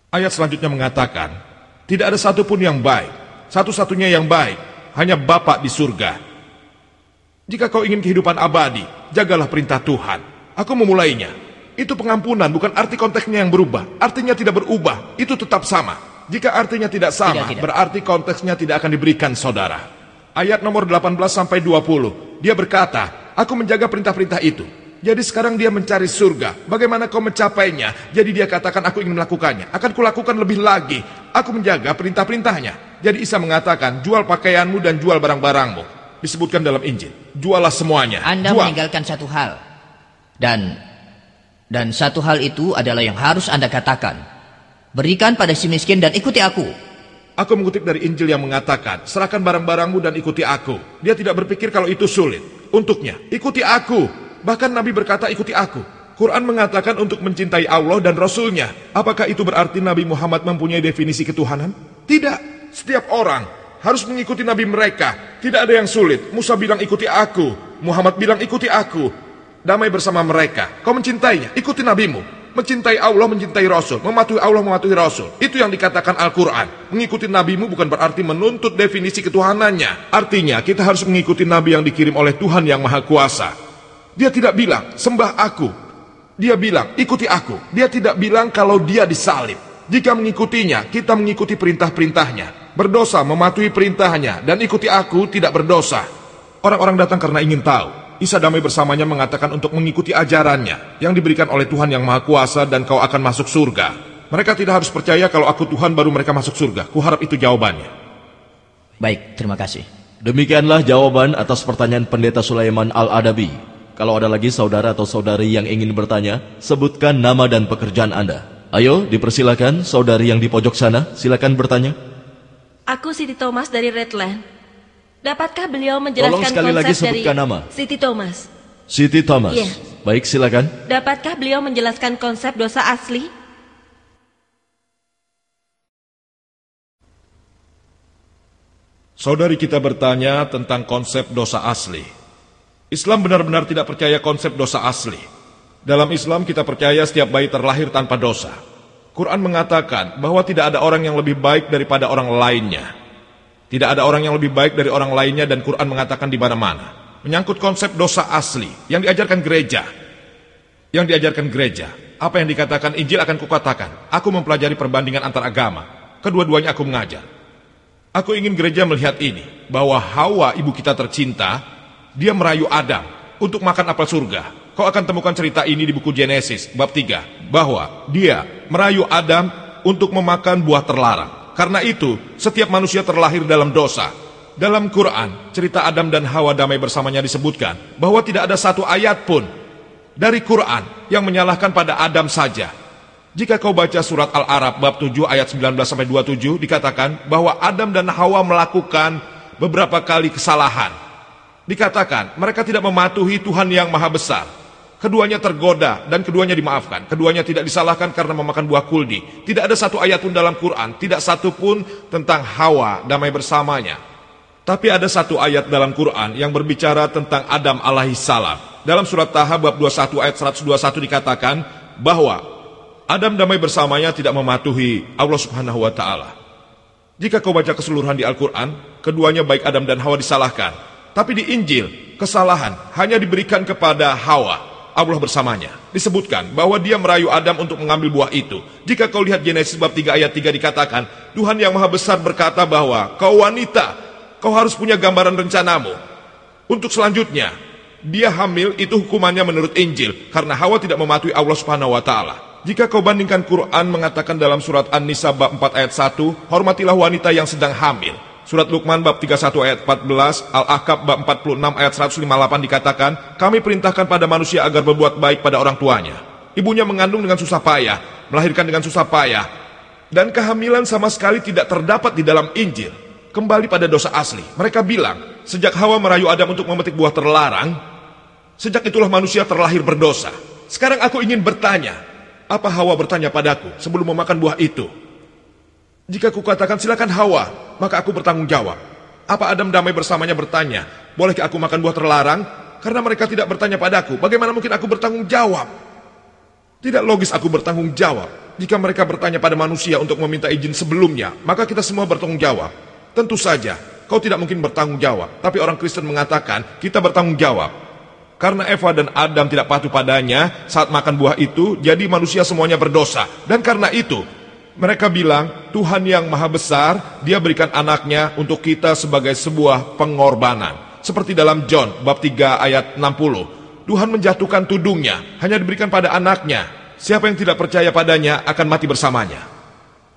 Ayat selanjutnya mengatakan, tidak ada satupun yang baik. Satu-satunya yang baik, hanya Bapa di surga. Jika kau ingin kehidupan abadi, jagalah perintah Tuhan. Aku memulainya. Itu pengampunan, bukan arti konteksnya yang berubah. Artinya tidak berubah, itu tetap sama. Jika artinya tidak sama, tidak. Berarti konteksnya tidak akan diberikan, saudara. Ayat nomor 18 sampai 20. Dia berkata, aku menjaga perintah-perintah itu. Jadi sekarang dia mencari surga. Bagaimana kau mencapainya? Jadi dia katakan, aku ingin melakukannya. Akan kulakukan lebih lagi. Aku menjaga perintah-perintahnya. Jadi Isa mengatakan, jual pakaianmu dan jual barang-barangmu. Disebutkan dalam Injil, jualah semuanya. Anda jual. meninggalkan satu hal. Dan satu hal itu adalah yang harus Anda katakan. Berikan pada si miskin dan ikuti aku. Aku mengutip dari Injil yang mengatakan, serahkan barang-barangmu dan ikuti aku. Dia tidak berpikir kalau itu sulit. Untuknya, ikuti aku. Bahkan Nabi berkata, ikuti aku. Quran mengatakan untuk mencintai Allah dan Rasul-Nya. Apakah itu berarti Nabi Muhammad mempunyai definisi ketuhanan? Tidak. Setiap orang harus mengikuti Nabi mereka. Tidak ada yang sulit. Musa bilang ikuti aku. Muhammad bilang ikuti aku. Damai bersama mereka. Kau mencintainya, ikuti nabimu. Mencintai Allah, mencintai Rasul. Mematuhi Allah, mematuhi Rasul. Itu yang dikatakan Al-Quran. Mengikuti nabimu bukan berarti menuntut definisi ketuhanannya. Artinya kita harus mengikuti nabi yang dikirim oleh Tuhan yang Maha Kuasa. Dia tidak bilang, sembah aku. Dia bilang, ikuti aku. Dia tidak bilang kalau dia disalib. Jika mengikutinya, kita mengikuti perintah-perintahnya. Berdosa mematuhi perintahnya. Dan ikuti aku tidak berdosa. Orang-orang datang karena ingin tahu. Isa damai bersamanya mengatakan untuk mengikuti ajarannya yang diberikan oleh Tuhan yang Maha Kuasa dan kau akan masuk surga. Mereka tidak harus percaya kalau aku Tuhan baru mereka masuk surga. Kuharap itu jawabannya. Baik, terima kasih. Demikianlah jawaban atas pertanyaan Pendeta Sulaiman Al-Adabi. Kalau ada lagi saudara atau saudari yang ingin bertanya, sebutkan nama dan pekerjaan Anda. Ayo, dipersilakan saudari yang di pojok sana, silakan bertanya. Aku Siti Thomas dari Redland. Dapatkah beliau Tolong menjelaskan sekali lagi konsep dari sebutkan nama. Siti Thomas? Siti Thomas. Iya. Baik, silakan. Dapatkah beliau menjelaskan konsep dosa asli? Saudari kita bertanya tentang konsep dosa asli. Islam benar-benar tidak percaya konsep dosa asli. Dalam Islam kita percaya setiap bayi terlahir tanpa dosa. Quran mengatakan bahwa tidak ada orang yang lebih baik daripada orang lainnya. Tidak ada orang yang lebih baik dari orang lainnya dan Quran mengatakan di mana-mana. Menyangkut konsep dosa asli yang diajarkan gereja. Apa yang dikatakan Injil akan kukatakan. Aku mempelajari perbandingan antar agama. Kedua-duanya aku mengajar. Aku ingin gereja melihat ini. Bahwa Hawa ibu kita tercinta, dia merayu Adam untuk makan apel surga. Kau akan temukan cerita ini di buku Genesis bab 3. Bahwa dia merayu Adam untuk memakan buah terlarang. Karena itu, setiap manusia terlahir dalam dosa. Dalam Quran, cerita Adam dan Hawa damai bersamanya disebutkan bahwa tidak ada satu ayat pun dari Quran yang menyalahkan pada Adam saja. Jika kau baca surat Al-A'raf bab 7 ayat 19-27 dikatakan bahwa Adam dan Hawa melakukan beberapa kali kesalahan. Dikatakan mereka tidak mematuhi Tuhan yang Maha Besar. Keduanya tergoda dan keduanya dimaafkan. Keduanya tidak disalahkan karena memakan buah kuldi. Tidak ada satu ayat pun dalam Quran, tidak satu pun tentang Hawa damai bersamanya. Tapi ada satu ayat dalam Quran yang berbicara tentang Adam alaihissalam. Dalam surat Taha bab 21 ayat 121 dikatakan bahwa Adam damai bersamanya tidak mematuhi Allah Subhanahu wa taala. Jika kau baca keseluruhan di Al-Quran, keduanya baik Adam dan Hawa disalahkan. Tapi di Injil, kesalahan hanya diberikan kepada Hawa. Allah bersamanya. Disebutkan bahwa dia merayu Adam untuk mengambil buah itu. Jika kau lihat Genesis bab 3 ayat 3 dikatakan, Tuhan yang Maha Besar berkata bahwa kau wanita, kau harus punya gambaran rencanamu. Untuk selanjutnya, dia hamil itu hukumannya menurut Injil karena Hawa tidak mematuhi Allah Subhanahu wa taala. Jika kau bandingkan Quran mengatakan dalam surat An-Nisa bab 4 ayat 1, hormatilah wanita yang sedang hamil. Surat Luqman bab 31 ayat 14, Al-Ahqaf bab 46 ayat 158 dikatakan, kami perintahkan pada manusia agar berbuat baik pada orang tuanya. Ibunya mengandung dengan susah payah, melahirkan dengan susah payah, dan kehamilan sama sekali tidak terdapat di dalam Injil. Kembali pada dosa asli. Mereka bilang, sejak Hawa merayu Adam untuk memetik buah terlarang, sejak itulah manusia terlahir berdosa. Sekarang aku ingin bertanya, apa Hawa bertanya padaku sebelum memakan buah itu? Jika kukatakan silakan Hawa, maka aku bertanggung jawab. Apa Adam damai bersamanya bertanya, bolehkah aku makan buah terlarang? Karena mereka tidak bertanya padaku, bagaimana mungkin aku bertanggung jawab? Tidak logis aku bertanggung jawab. Jika mereka bertanya pada manusia untuk meminta izin sebelumnya, maka kita semua bertanggung jawab. Tentu saja, kau tidak mungkin bertanggung jawab. Tapi orang Kristen mengatakan, kita bertanggung jawab. Karena Eva dan Adam tidak patuh padanya saat makan buah itu, jadi manusia semuanya berdosa. Dan karena itu, mereka bilang, Tuhan yang Maha Besar, dia berikan anaknya untuk kita sebagai sebuah pengorbanan. Seperti dalam John bab 3 ayat 60. Tuhan menjatuhkan tudungnya, hanya diberikan pada anaknya. Siapa yang tidak percaya padanya akan mati bersamanya.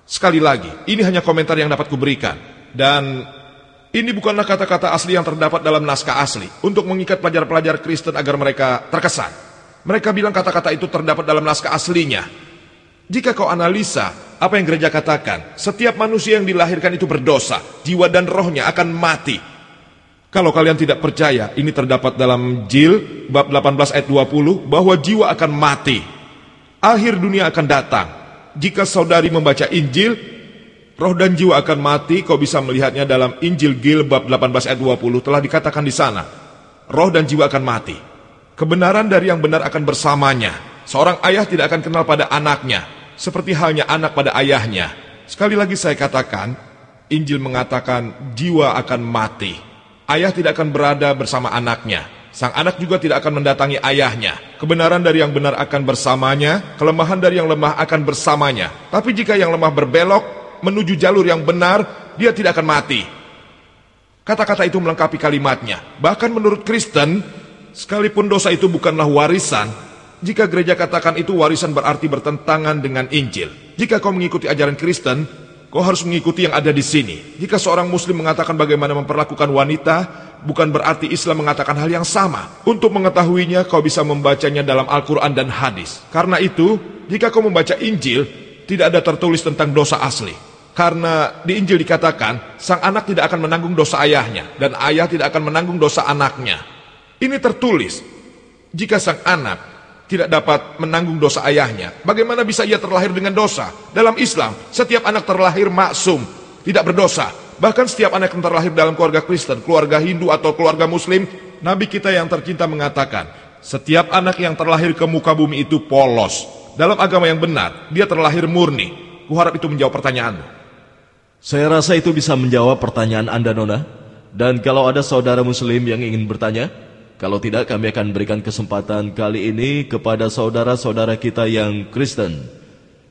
Sekali lagi, ini hanya komentar yang dapat kuberikan. Dan ini bukanlah kata-kata asli yang terdapat dalam naskah asli untuk mengikat pelajar-pelajar Kristen agar mereka terkesan. Mereka bilang kata-kata itu terdapat dalam naskah aslinya. Jika kau analisa apa yang gereja katakan, setiap manusia yang dilahirkan itu berdosa, jiwa dan rohnya akan mati. Kalau kalian tidak percaya, ini terdapat dalam Injil bab 18 ayat 20 bahwa jiwa akan mati. Akhir dunia akan datang. Jika saudari membaca Injil, roh dan jiwa akan mati. Kau bisa melihatnya dalam Injil Gil bab 18 ayat 20 telah dikatakan di sana. Roh dan jiwa akan mati. Kebenaran dari yang benar akan bersamanya. Seorang ayah tidak akan kenal pada anaknya, seperti halnya anak pada ayahnya. Sekali lagi saya katakan, Injil mengatakan jiwa akan mati. Ayah tidak akan berada bersama anaknya. Sang anak juga tidak akan mendatangi ayahnya. Kebenaran dari yang benar akan bersamanya, kelemahan dari yang lemah akan bersamanya. Tapi jika yang lemah berbelok menuju jalur yang benar, dia tidak akan mati. Kata-kata itu melengkapi kalimatnya. Bahkan menurut Kristen, sekalipun dosa itu bukanlah warisan, jika gereja katakan itu warisan berarti bertentangan dengan Injil. Jika kau mengikuti ajaran Kristen, kau harus mengikuti yang ada di sini. Jika seorang Muslim mengatakan bagaimana memperlakukan wanita, bukan berarti Islam mengatakan hal yang sama. Untuk mengetahuinya, kau bisa membacanya dalam Al-Quran dan hadis. Karena itu, jika kau membaca Injil, tidak ada tertulis tentang dosa asli. Karena di Injil dikatakan, sang anak tidak akan menanggung dosa ayahnya, dan ayah tidak akan menanggung dosa anaknya. Ini tertulis. Jika sang anak tidak dapat menanggung dosa ayahnya, bagaimana bisa ia terlahir dengan dosa? Dalam Islam, setiap anak terlahir maksum, tidak berdosa. Bahkan setiap anak yang terlahir dalam keluarga Kristen, keluarga Hindu atau keluarga Muslim, Nabi kita yang tercinta mengatakan, setiap anak yang terlahir ke muka bumi itu polos. Dalam agama yang benar, dia terlahir murni. Kuharap itu menjawab pertanyaanmu. Saya rasa itu bisa menjawab pertanyaan Anda, Nona. Dan kalau ada saudara Muslim yang ingin bertanya, kalau tidak, kami akan berikan kesempatan kali ini kepada saudara-saudara kita yang Kristen.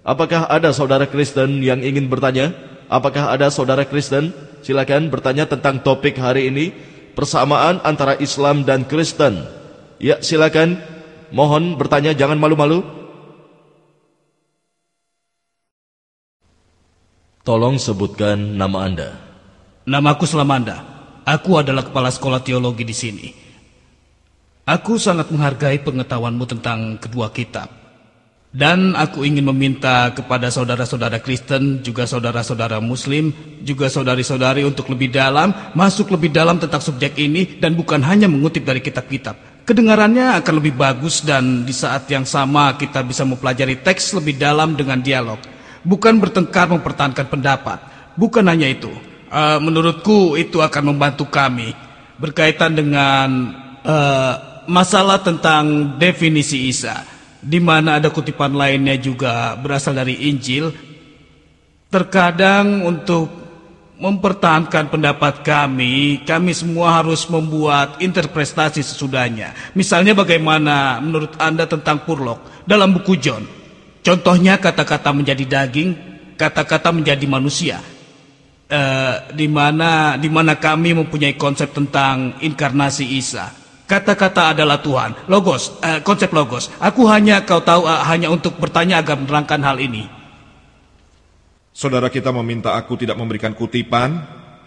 Apakah ada saudara Kristen yang ingin bertanya? Apakah ada saudara Kristen? Silakan bertanya tentang topik hari ini, persamaan antara Islam dan Kristen. Ya, silakan. Mohon bertanya, jangan malu-malu. Tolong sebutkan nama Anda. Namaku Slamanda. Aku adalah kepala sekolah teologi di sini. Aku sangat menghargai pengetahuanmu tentang kedua kitab. Dan aku ingin meminta kepada saudara-saudara Kristen, juga saudara-saudara Muslim, juga saudari-saudari untuk lebih dalam, masuk lebih dalam tentang subjek ini, dan bukan hanya mengutip dari kitab-kitab. Kedengarannya akan lebih bagus, dan di saat yang sama kita bisa mempelajari teks lebih dalam dengan dialog. Bukan bertengkar mempertahankan pendapat. Bukan hanya itu. Menurutku itu akan membantu kami berkaitan dengan masalah tentang definisi Isa, di mana ada kutipan lainnya juga berasal dari Injil. Terkadang untuk mempertahankan pendapat kami semua harus membuat interpretasi sesudahnya. Misalnya bagaimana menurut Anda tentang Purlok dalam buku John. Contohnya kata-kata menjadi daging, kata-kata menjadi manusia. Di mana kami mempunyai konsep tentang inkarnasi Isa. Kata-kata adalah Tuhan. Logos, konsep logos. Aku hanya hanya untuk bertanya agar menerangkan hal ini. Saudara kita meminta aku tidak memberikan kutipan.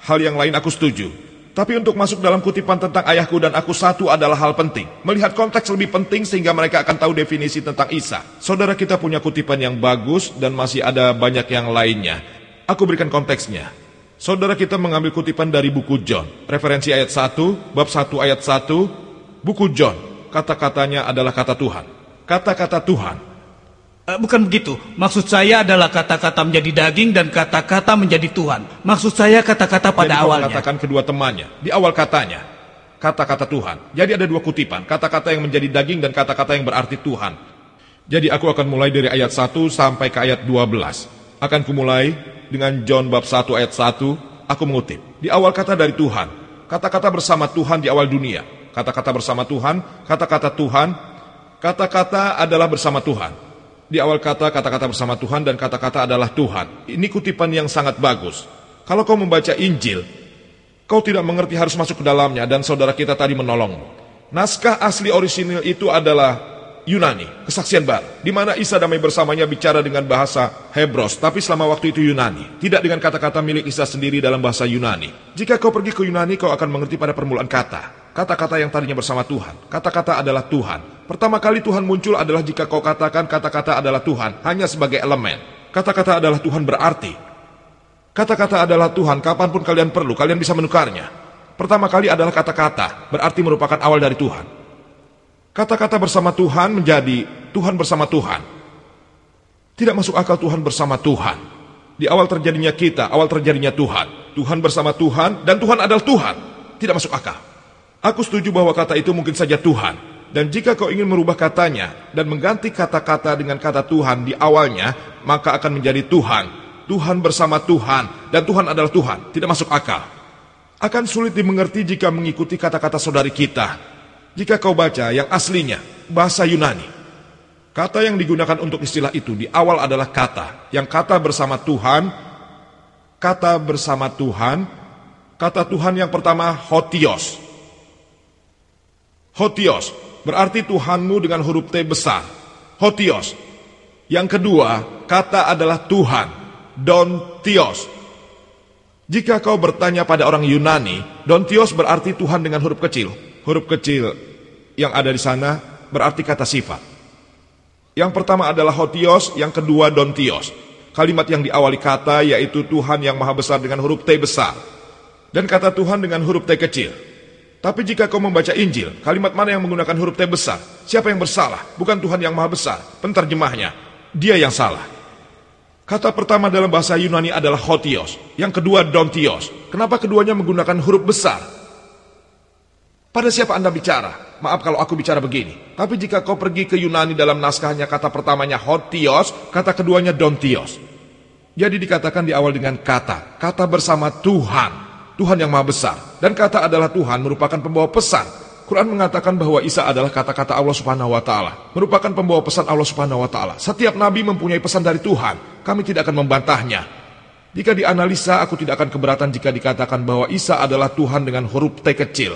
Hal yang lain aku setuju. Tapi untuk masuk dalam kutipan tentang ayahku dan aku satu adalah hal penting. Melihat konteks lebih penting sehingga mereka akan tahu definisi tentang Isa. Saudara kita punya kutipan yang bagus dan masih ada banyak yang lainnya. Aku berikan konteksnya. Saudara kita mengambil kutipan dari buku John. Referensi ayat 1, bab 1 ayat 1. Buku John, kata-katanya adalah kata Tuhan. Kata-kata Tuhan. Bukan begitu. Maksud saya adalah kata-kata menjadi daging dan kata-kata menjadi Tuhan. Maksud saya kata-kata pada awalnya. Jadi katakan kedua temannya. Di awal katanya, kata-kata Tuhan. Jadi ada dua kutipan. Kata-kata yang menjadi daging dan kata-kata yang berarti Tuhan. Jadi aku akan mulai dari ayat 1 sampai ke ayat 12. Akan kumulai dengan John bab 1 ayat 1. Aku mengutip. Di awal kata dari Tuhan. Kata-kata bersama Tuhan di awal dunia. Kata-kata bersama Tuhan, kata-kata Tuhan, kata-kata adalah bersama Tuhan. Di awal kata-kata bersama Tuhan dan kata-kata adalah Tuhan. Ini kutipan yang sangat bagus. Kalau kau membaca Injil, kau tidak mengerti harus masuk ke dalamnya dan saudara kita tadi menolongmu. Naskah asli orisinil itu adalah Yunani, kesaksian baru, di mana Isa damai bersamanya bicara dengan bahasa Hebros, tapi selama waktu itu Yunani, tidak dengan kata-kata milik Isa sendiri dalam bahasa Yunani. Jika kau pergi ke Yunani, kau akan mengerti pada permulaan kata-kata yang tadinya bersama Tuhan. Kata-kata adalah Tuhan. Pertama kali Tuhan muncul adalah jika kau katakan kata-kata adalah Tuhan, hanya sebagai elemen. Kata-kata adalah Tuhan berarti. Kata-kata adalah Tuhan, kapanpun kalian perlu, kalian bisa menukarnya. Pertama kali adalah kata-kata, berarti merupakan awal dari Tuhan. Kata-kata bersama Tuhan menjadi Tuhan bersama Tuhan. Tidak masuk akal Tuhan bersama Tuhan. Di awal terjadinya kita, awal terjadinya Tuhan. Tuhan bersama Tuhan, dan Tuhan adalah Tuhan. Tidak masuk akal. Aku setuju bahwa kata itu mungkin saja Tuhan. Dan jika kau ingin merubah katanya, dan mengganti kata-kata dengan kata Tuhan di awalnya, maka akan menjadi Tuhan. Tuhan bersama Tuhan, dan Tuhan adalah Tuhan. Tidak masuk akal. Akan sulit dimengerti jika mengikuti kata-kata saudari kita. Jika kau baca yang aslinya, bahasa Yunani, kata yang digunakan untuk istilah itu di awal adalah kata. Yang kata bersama Tuhan, kata Tuhan yang pertama hotios. Hotios, berarti Tuhanmu dengan huruf T besar. Hotios. Yang kedua, kata adalah Tuhan. Dontios. Jika kau bertanya pada orang Yunani, Dontios berarti Tuhan dengan huruf kecil. Huruf kecil yang ada di sana berarti kata sifat. Yang pertama adalah hotios, yang kedua dontios. Kalimat yang diawali kata yaitu Tuhan yang maha besar dengan huruf T besar. Dan kata Tuhan dengan huruf T kecil. Tapi jika kau membaca Injil, kalimat mana yang menggunakan huruf T besar? Siapa yang bersalah? Bukan Tuhan yang maha besar. Penterjemahnya, dia yang salah. Kata pertama dalam bahasa Yunani adalah hotios, yang kedua dontios. Kenapa keduanya menggunakan huruf besar? Pada siapa Anda bicara? Maaf kalau aku bicara begini. Tapi jika kau pergi ke Yunani dalam naskahnya kata pertamanya hotios, kata keduanya dontios. Jadi dikatakan di awal dengan kata. Kata bersama Tuhan. Tuhan yang maha besar. Dan kata adalah Tuhan merupakan pembawa pesan. Quran mengatakan bahwa Isa adalah kata-kata Allah Subhanahu wa Ta'ala. Merupakan pembawa pesan Allah Subhanahu wa Ta'ala. Setiap nabi mempunyai pesan dari Tuhan. Kami tidak akan membantahnya. Jika dianalisa, aku tidak akan keberatan jika dikatakan bahwa Isa adalah Tuhan dengan huruf T kecil.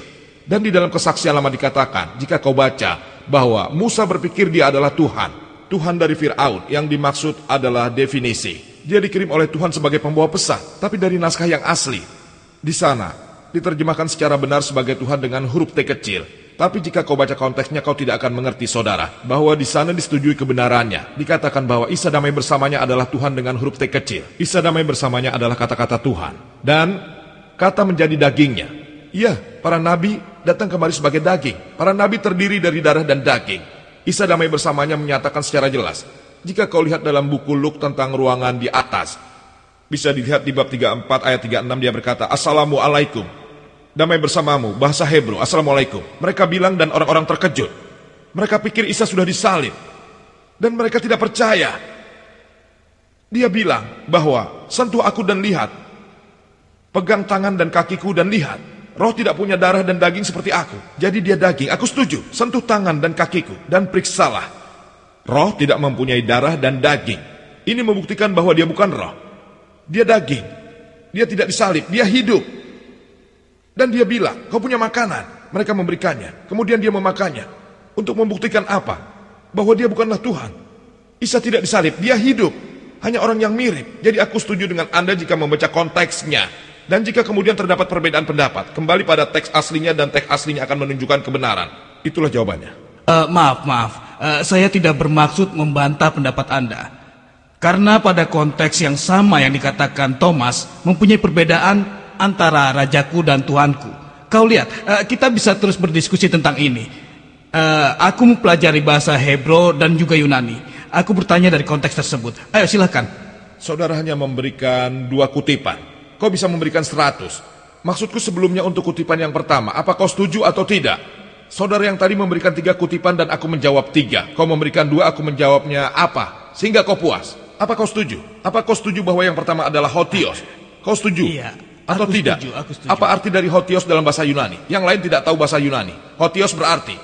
Dan di dalam kesaksian lama dikatakan, jika kau baca, bahwa Musa berpikir dia adalah Tuhan. Tuhan dari Fir'aun, yang dimaksud adalah definisi. Dia dikirim oleh Tuhan sebagai pembawa pesan, tapi dari naskah yang asli. Di sana, diterjemahkan secara benar sebagai Tuhan dengan huruf T kecil. Tapi jika kau baca konteksnya, kau tidak akan mengerti, saudara, bahwa di sana disetujui kebenarannya. Dikatakan bahwa Isa damai bersamanya adalah Tuhan dengan huruf T kecil. Isa damai bersamanya adalah kata-kata Tuhan. Dan kata menjadi dagingnya. Iya, para nabi datang kemari sebagai daging. Para nabi terdiri dari darah dan daging. Isa damai bersamanya menyatakan secara jelas. Jika kau lihat dalam buku Luk tentang ruangan di atas, bisa dilihat di bab 34 ayat 36 dia berkata, Assalamualaikum. Damai bersamamu, bahasa Hebrew, Assalamualaikum. Mereka bilang dan orang-orang terkejut. Mereka pikir Isa sudah disalib. Dan mereka tidak percaya. Dia bilang bahwa, sentuh aku dan lihat. Pegang tangan dan kakiku dan lihat. Roh tidak punya darah dan daging seperti aku. Jadi dia daging. Aku setuju. Sentuh tangan dan kakiku dan periksalah. Roh tidak mempunyai darah dan daging. Ini membuktikan bahwa dia bukan roh. Dia daging. Dia tidak disalib. Dia hidup. Dan dia bilang, kau punya makanan. Mereka memberikannya. Kemudian dia memakannya. Untuk membuktikan apa? Bahwa dia bukanlah Tuhan. Isa tidak disalib. Dia hidup. Hanya orang yang mirip. Jadi aku setuju dengan Anda jika membaca konteksnya. Dan jika kemudian terdapat perbedaan pendapat, kembali pada teks aslinya dan teks aslinya akan menunjukkan kebenaran. Itulah jawabannya. Maaf. Saya tidak bermaksud membantah pendapat Anda. Karena pada konteks yang sama yang dikatakan Thomas mempunyai perbedaan antara rajaku dan Tuhanku. Kau lihat, kita bisa terus berdiskusi tentang ini. Aku mempelajari bahasa Hebrew dan juga Yunani. Aku bertanya dari konteks tersebut. Ayo silakan. Saudara hanya memberikan 2 kutipan. Kau bisa memberikan 100. Maksudku sebelumnya untuk kutipan yang pertama, apa kau setuju atau tidak? Saudara yang tadi memberikan 3 kutipan dan aku menjawab 3. Kau memberikan 2, aku menjawabnya apa? Sehingga kau puas. Apa kau setuju? Apa kau setuju bahwa yang pertama adalah hotios? Kau setuju? Iya. Atau tidak? Aku setuju. Apa arti dari hotios dalam bahasa Yunani? Yang lain tidak tahu bahasa Yunani. Hotios berarti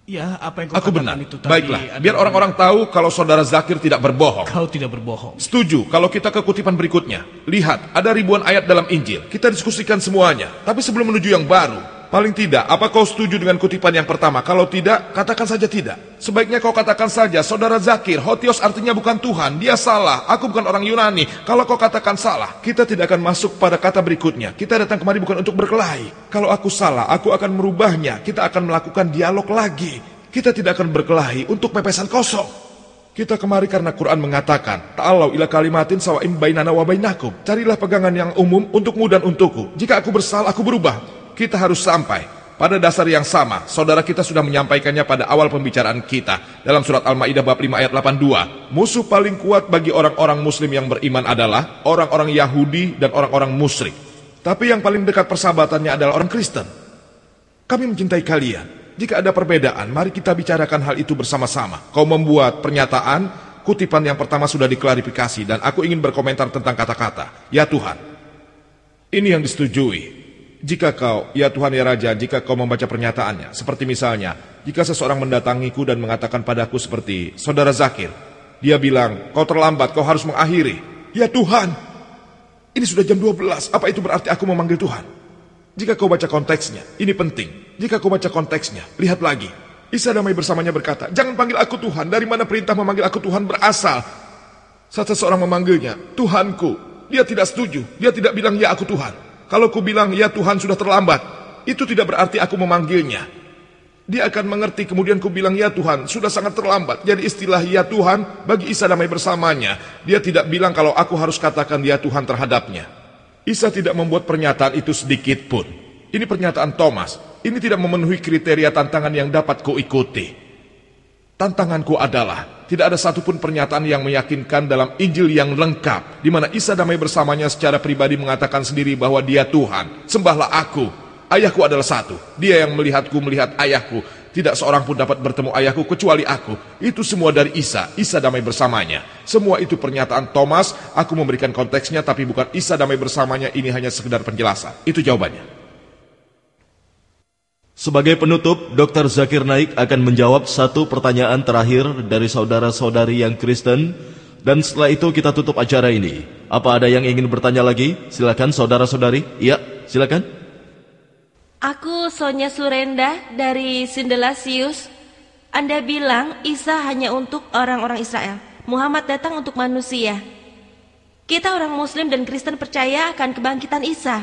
ya, apa yang kau aku benar. Itu tadi. Baiklah, biar orang-orang tahu kalau saudara Zakir tidak berbohong. Kau tidak berbohong. Setuju, kalau kita ke kutipan berikutnya. Lihat, ada ribuan ayat dalam Injil. Kita diskusikan semuanya. Tapi sebelum menuju yang baru, Paling tidak, apa kau setuju dengan kutipan yang pertama? Kalau tidak, katakan saja tidak. Sebaiknya kau katakan saja, saudara Zakir, Hotios artinya bukan Tuhan, dia salah, aku bukan orang Yunani. Kalau kau katakan salah, kita tidak akan masuk pada kata berikutnya. Kita datang kemari bukan untuk berkelahi. Kalau aku salah, aku akan merubahnya. Kita akan melakukan dialog lagi. Kita tidak akan berkelahi untuk pepesan kosong. Kita kemari karena Quran mengatakan, ta'alau ila kalimatin sawa'im bainana wa bainakum. Carilah pegangan yang umum untukmu dan untukku. Jika aku bersalah, aku berubah. Kita harus sampai pada dasar yang sama. Saudara kita sudah menyampaikannya pada awal pembicaraan kita dalam surat Al-Maidah bab 5 ayat 82. Musuh paling kuat bagi orang-orang muslim yang beriman adalah orang-orang Yahudi dan orang-orang musyrik. Tapi yang paling dekat persahabatannya adalah orang Kristen. Kami mencintai kalian. Jika ada perbedaan, mari kita bicarakan hal itu bersama-sama. Kau membuat pernyataan, kutipan yang pertama sudah diklarifikasi, dan aku ingin berkomentar tentang kata-kata, ya Tuhan. Ini yang disetujui. Jika kau, ya Tuhan ya Raja, jika kau membaca pernyataannya, seperti misalnya, jika seseorang mendatangiku dan mengatakan padaku seperti, saudara Zakir, dia bilang, kau terlambat, kau harus mengakhiri. Ya Tuhan, ini sudah jam 12, apa itu berarti aku memanggil Tuhan? Jika kau baca konteksnya, ini penting. Jika kau baca konteksnya, lihat lagi. Isa damai bersamanya berkata, jangan panggil aku Tuhan, dari mana perintah memanggil aku Tuhan berasal? Saat seseorang memanggilnya, Tuhanku, dia tidak setuju, dia tidak bilang ya aku Tuhan. Kalau ku bilang, ya Tuhan sudah terlambat, itu tidak berarti aku memanggilnya. Dia akan mengerti, kemudian ku bilang, ya Tuhan sudah sangat terlambat. Jadi istilah ya Tuhan bagi Isa damai bersamanya. Dia tidak bilang kalau aku harus katakan ya Tuhan terhadapnya. Isa tidak membuat pernyataan itu sedikit pun. Ini pernyataan Thomas. Ini tidak memenuhi kriteria tantangan yang dapat ku ikuti. Tantanganku adalah, tidak ada satupun pernyataan yang meyakinkan dalam Injil yang lengkap, di mana Isa damai bersamanya secara pribadi mengatakan sendiri bahwa dia Tuhan. Sembahlah aku, ayahku adalah satu. Dia yang melihatku melihat ayahku. Tidak seorang pun dapat bertemu ayahku kecuali aku. Itu semua dari Isa damai bersamanya. Semua itu pernyataan Thomas, aku memberikan konteksnya, tapi bukan Isa damai bersamanya, ini hanya sekedar penjelasan. Itu jawabannya. Sebagai penutup, Dr. Zakir Naik akan menjawab satu pertanyaan terakhir dari saudara-saudari yang Kristen, dan setelah itu kita tutup acara ini. Apa ada yang ingin bertanya lagi? Silakan saudara-saudari. Iya, silakan. Aku Sonya Surenda dari Sindelasius. Anda bilang Isa hanya untuk orang-orang Israel. Muhammad datang untuk manusia. Kita orang Muslim dan Kristen percaya akan kebangkitan Isa.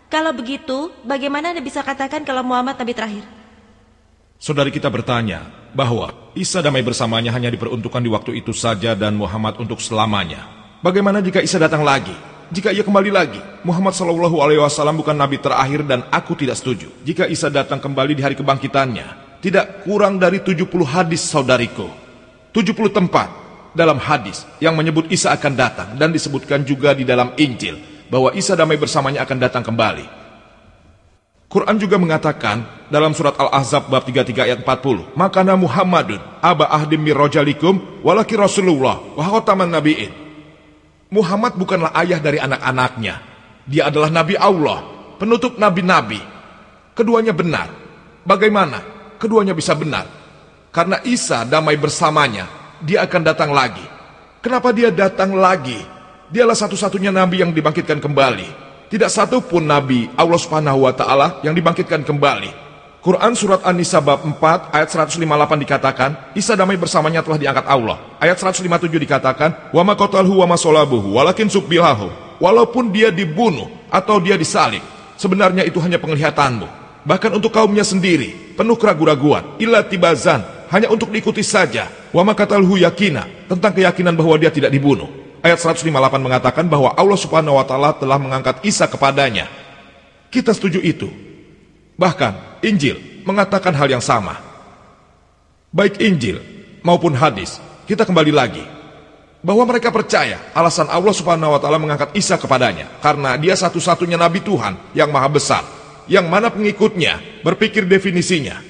Kalau begitu, bagaimana Anda bisa katakan kalau Muhammad Nabi terakhir? Saudari kita bertanya bahwa Isa damai bersamanya hanya diperuntukkan di waktu itu saja dan Muhammad untuk selamanya. Bagaimana jika Isa datang lagi? Jika ia kembali lagi? Muhammad SAW bukan Nabi terakhir dan aku tidak setuju. Jika Isa datang kembali di hari kebangkitannya, tidak kurang dari 70 hadis saudariku. 70 tempat dalam hadis yang menyebut Isa akan datang dan disebutkan juga di dalam Injil bahwa Isa damai bersamanya akan datang kembali. Quran juga mengatakan dalam surat Al-Ahzab bab 33 ayat 40, "Makana Muhammadun aba ahdim mir rajalikum walaki Rasulullah wa khataman nabiyyin." Muhammad bukanlah ayah dari anak-anaknya. Dia adalah nabi Allah, penutup nabi-nabi. Keduanya benar. Bagaimana keduanya bisa benar? Karena Isa damai bersamanya, dia akan datang lagi. Kenapa dia datang lagi? Dialah satu-satunya nabi yang dibangkitkan kembali. Tidak satu pun nabi Allah Subhanahu wa taala yang dibangkitkan kembali. Quran surat An-Nisa bab 4 ayat 158 dikatakan, Isa damai bersamanya telah diangkat Allah. Ayat 157 dikatakan, wa ma qatalhu wa ma salabuhu walakin subbihahu. Walaupun dia dibunuh atau dia disalib, sebenarnya itu hanya penglihatanmu. Bahkan untuk kaumnya sendiri, penuh keraguan-raguan, illa tibazan, hanya untuk diikuti saja. Wa ma qatalhu yakina, tentang keyakinan bahwa dia tidak dibunuh. Ayat 158 mengatakan bahwa Allah Subhanahu wa taala telah mengangkat Isa kepadanya. Kita setuju itu. Bahkan Injil mengatakan hal yang sama. Baik Injil maupun hadis, kita kembali lagi bahwa mereka percaya alasan Allah Subhanahu wa taala mengangkat Isa kepadanya karena dia satu-satunya nabi Tuhan yang maha besar, yang mana pengikutnya berpikir definisinya.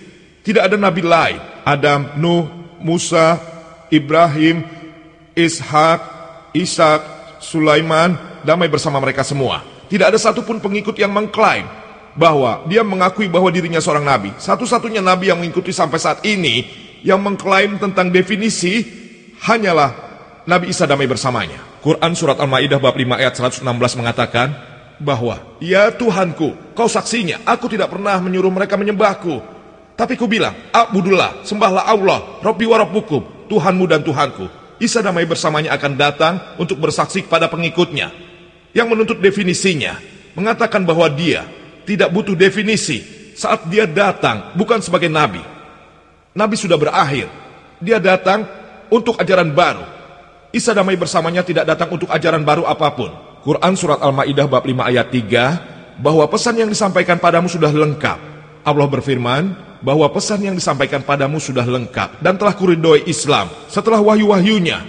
Tidak ada nabi lain, Adam, Nuh, Musa, Ibrahim, Ishak, Ishak, Sulaiman, damai bersama mereka semua. Tidak ada satupun pengikut yang mengklaim bahwa dia mengakui bahwa dirinya seorang nabi. Satu-satunya nabi yang mengikuti sampai saat ini yang mengklaim tentang definisi hanyalah Nabi Isa damai bersamanya. Quran surat Al-Maidah bab 5 ayat 116 mengatakan, bahwa, "Ya Tuhanku, kau saksinya, aku tidak pernah menyuruh mereka menyembahku. Tapi ku bilang, A'budullah, sembahlah Allah, Rabbi wa Rabbukum, Tuhanmu dan Tuhanku." Isa damai bersamanya akan datang untuk bersaksi kepada pengikutnya yang menuntut definisinya, mengatakan bahwa dia tidak butuh definisi saat dia datang bukan sebagai nabi. Nabi sudah berakhir. Dia datang untuk ajaran baru. Isa damai bersamanya tidak datang untuk ajaran baru apapun. Quran Surat Al-Ma'idah bab 5 ayat 3, bahwa pesan yang disampaikan padamu sudah lengkap. Allah berfirman bahwa pesan yang disampaikan padamu sudah lengkap dan telah kuridhoi Islam setelah wahyu-wahyunya.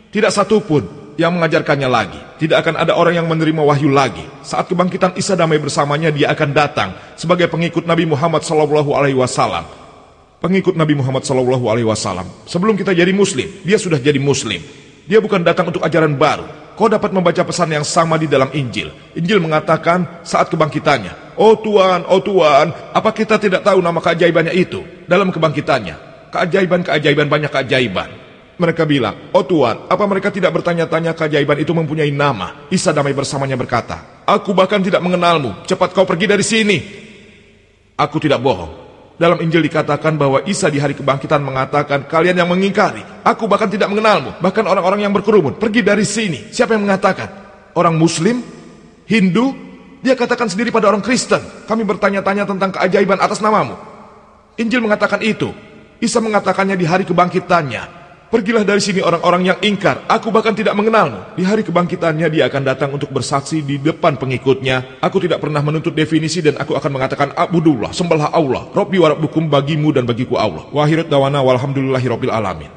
Tidak satu pun yang mengajarkannya lagi. Tidak akan ada orang yang menerima wahyu lagi. Saat kebangkitan Isa damai bersamanya, dia akan datang sebagai pengikut Nabi Muhammad SAW. Pengikut Nabi Muhammad SAW. Sebelum kita jadi muslim, dia sudah jadi muslim. Dia bukan datang untuk ajaran baru. Kau dapat membaca pesan yang sama di dalam Injil. Injil mengatakan saat kebangkitannya, oh Tuhan, apa kita tidak tahu nama keajaibannya itu dalam kebangkitannya? Keajaiban, banyak keajaiban. Mereka bilang, oh Tuhan, apa mereka tidak bertanya-tanya keajaiban itu mempunyai nama? Isa damai bersamanya berkata, aku bahkan tidak mengenalmu, cepat kau pergi dari sini. Aku tidak bohong. Dalam Injil dikatakan bahwa Isa di hari kebangkitan mengatakan, kalian yang mengingkari, aku bahkan tidak mengenalmu. Bahkan orang-orang yang berkerumun, pergi dari sini. Siapa yang mengatakan? Orang Muslim? Hindu? Dia katakan sendiri pada orang Kristen, kami bertanya-tanya tentang keajaiban atas namamu. Injil mengatakan itu. Isa mengatakannya di hari kebangkitannya. Pergilah dari sini orang-orang yang ingkar, aku bahkan tidak mengenalmu. Di hari kebangkitannya dia akan datang untuk bersaksi di depan pengikutnya. Aku tidak pernah menuntut definisi dan aku akan mengatakan, A'budullah, sembahlah Allah, Rabbi wa Rabbukum, bagimu dan bagiku Allah. Wa akhiru da'wana walhamdulillahi rabbil alamin.